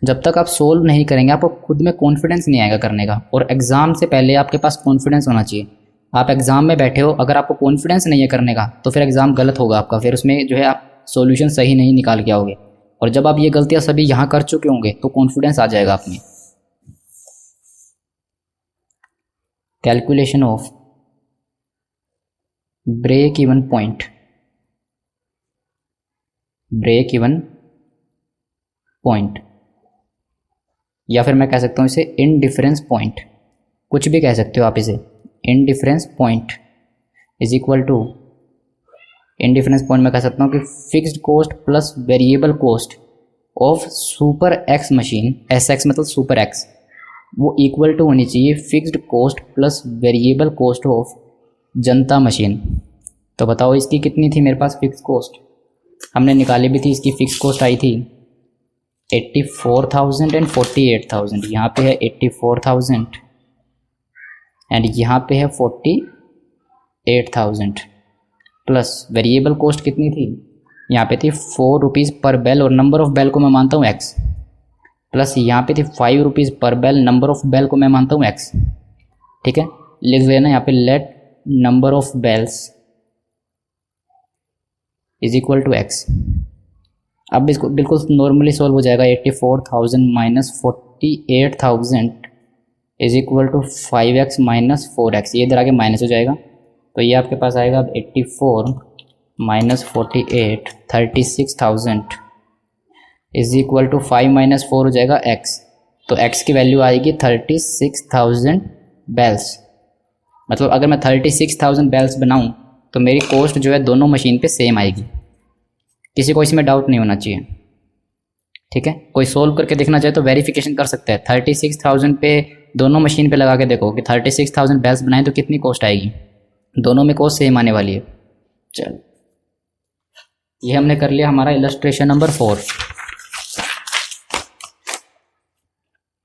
[SPEAKER 1] जब तक आप सोल्व नहीं करेंगे आपको खुद में कॉन्फिडेंस नहीं आएगा करने का। और एग्ज़ाम से पहले आपके पास कॉन्फिडेंस होना चाहिए। आप एग्ज़ाम में बैठे हो, अगर आपको कॉन्फिडेंस नहीं है करने का तो फिर एग्ज़ाम गलत होगा आपका, फिर उसमें जो है आप सॉल्यूशन सही नहीं निकाल के आओगे। और जब आप ये गलतियाँ सभी यहाँ कर चुके होंगे तो कॉन्फिडेंस आ जाएगा आप में। Calculation of break even point, break even point, या फिर मैं कह सकता हूँ इसे इनडिफरेंस पॉइंट, कुछ भी कह सकते हो आप इसे। Indifference point is equal to, indifference point मैं कह सकता हूँ कि fixed cost plus variable cost of super X machine, S X मतलब सुपर एक्स, वो इक्वल टू होनी चाहिए fixed cost plus variable cost of Janata machine. तो बताओ इसकी कितनी थी मेरे पास फिक्स कॉस्ट, हमने निकाली भी थी। इसकी फिक्स कॉस्ट आई थी 84,000 एंड 48,000। यहाँ पे है 84,000 एंड यहाँ पे है 48,000 प्लस वेरिएबल कॉस्ट कितनी थी, यहाँ पे थी 4 रुपीज़ पर बेल और नंबर ऑफ बेल को मैं मानता हूँ एक्स, प्लस यहाँ पे थी 5 रुपीज़ पर बेल, नंबर ऑफ बेल को मैं मानता हूँ एक्स, ठीक है। लिख लेना यहाँ पे let number of bells is equal to x. अब इसको बिल्कुल नॉर्मली सॉल्व हो जाएगा। 84,000 minus 48,000 is equal to 5x minus 4x, ये इधर आके माइनस हो जाएगा तो ये आपके पास आएगा अब 84 minus 48 36,000 is equal to 5 minus 4 हो जाएगा x, तो x की वैल्यू आएगी 36,000 बेल्स। मतलब अगर मैं 36,000 बेल्स बनाऊं तो मेरी कॉस्ट जो है दोनों मशीन पे सेम आएगी। किसी को इसमें डाउट नहीं होना चाहिए, ठीक है। कोई सोल्व करके देखना चाहे तो वेरिफिकेशन कर सकता है। 36,000 पे दोनों मशीन पे लगा के देखो कि 36,000 बेल्स बनाए तो कितनी कॉस्ट आएगी, दोनों में कॉस्ट सेम आने वाली है। चलो ये हमने कर लिया हमारा इलस्ट्रेशन नंबर 4।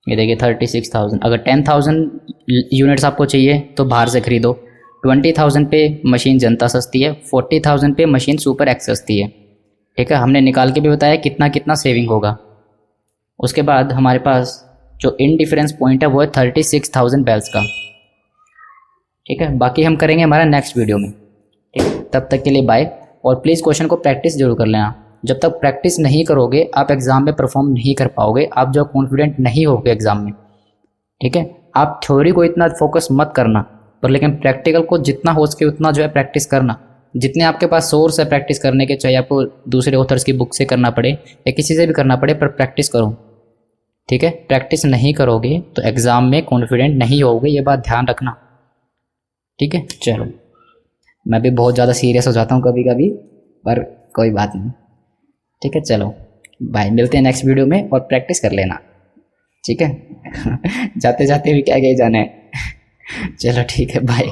[SPEAKER 1] ये देखिए 36,000, अगर 10,000 यूनिट्स आपको चाहिए तो बाहर से खरीदो। 20,000 पे मशीन जनता सस्ती है, 40,000 पे मशीन सुपर एक्स सस्ती है, ठीक है। हमने निकाल के भी बताया कितना कितना सेविंग होगा। उसके बाद हमारे पास जो इनडिफरेंस पॉइंट है वो है 36,000 बेल्स का, ठीक है। बाकी हम करेंगे हमारा नेक्स्ट वीडियो में, ठीक है। तब तक के लिए बाय, और प्लीज़ क्वेश्चन को प्रैक्टिस जरूर कर लेना। जब तक प्रैक्टिस नहीं करोगे आप एग्ज़ाम में परफॉर्म नहीं कर पाओगे, आप जो कॉन्फिडेंट नहीं होगे एग्ज़ाम में, ठीक है। आप थ्योरी को इतना फोकस मत करना, पर लेकिन प्रैक्टिकल को जितना हो सके उतना जो है प्रैक्टिस करना। जितने आपके पास सोर्स है प्रैक्टिस करने के, चाहे आपको दूसरे ऑथर्स की बुक से करना पड़े या किसी से भी करना पड़े, पर प्रैक्टिस करो, ठीक है। प्रैक्टिस नहीं करोगे तो एग्ज़ाम में कॉन्फिडेंट नहीं होगे, ये बात ध्यान रखना, ठीक है। चलो, मैं भी बहुत ज़्यादा सीरियस हो जाता हूँ कभी कभी, पर कोई बात नहीं, ठीक है। चलो बाय, मिलते हैं नेक्स्ट वीडियो में, और प्रैक्टिस कर लेना, ठीक है। जाते जाते भी क्या कहीं जाना है। चलो ठीक है, बाय।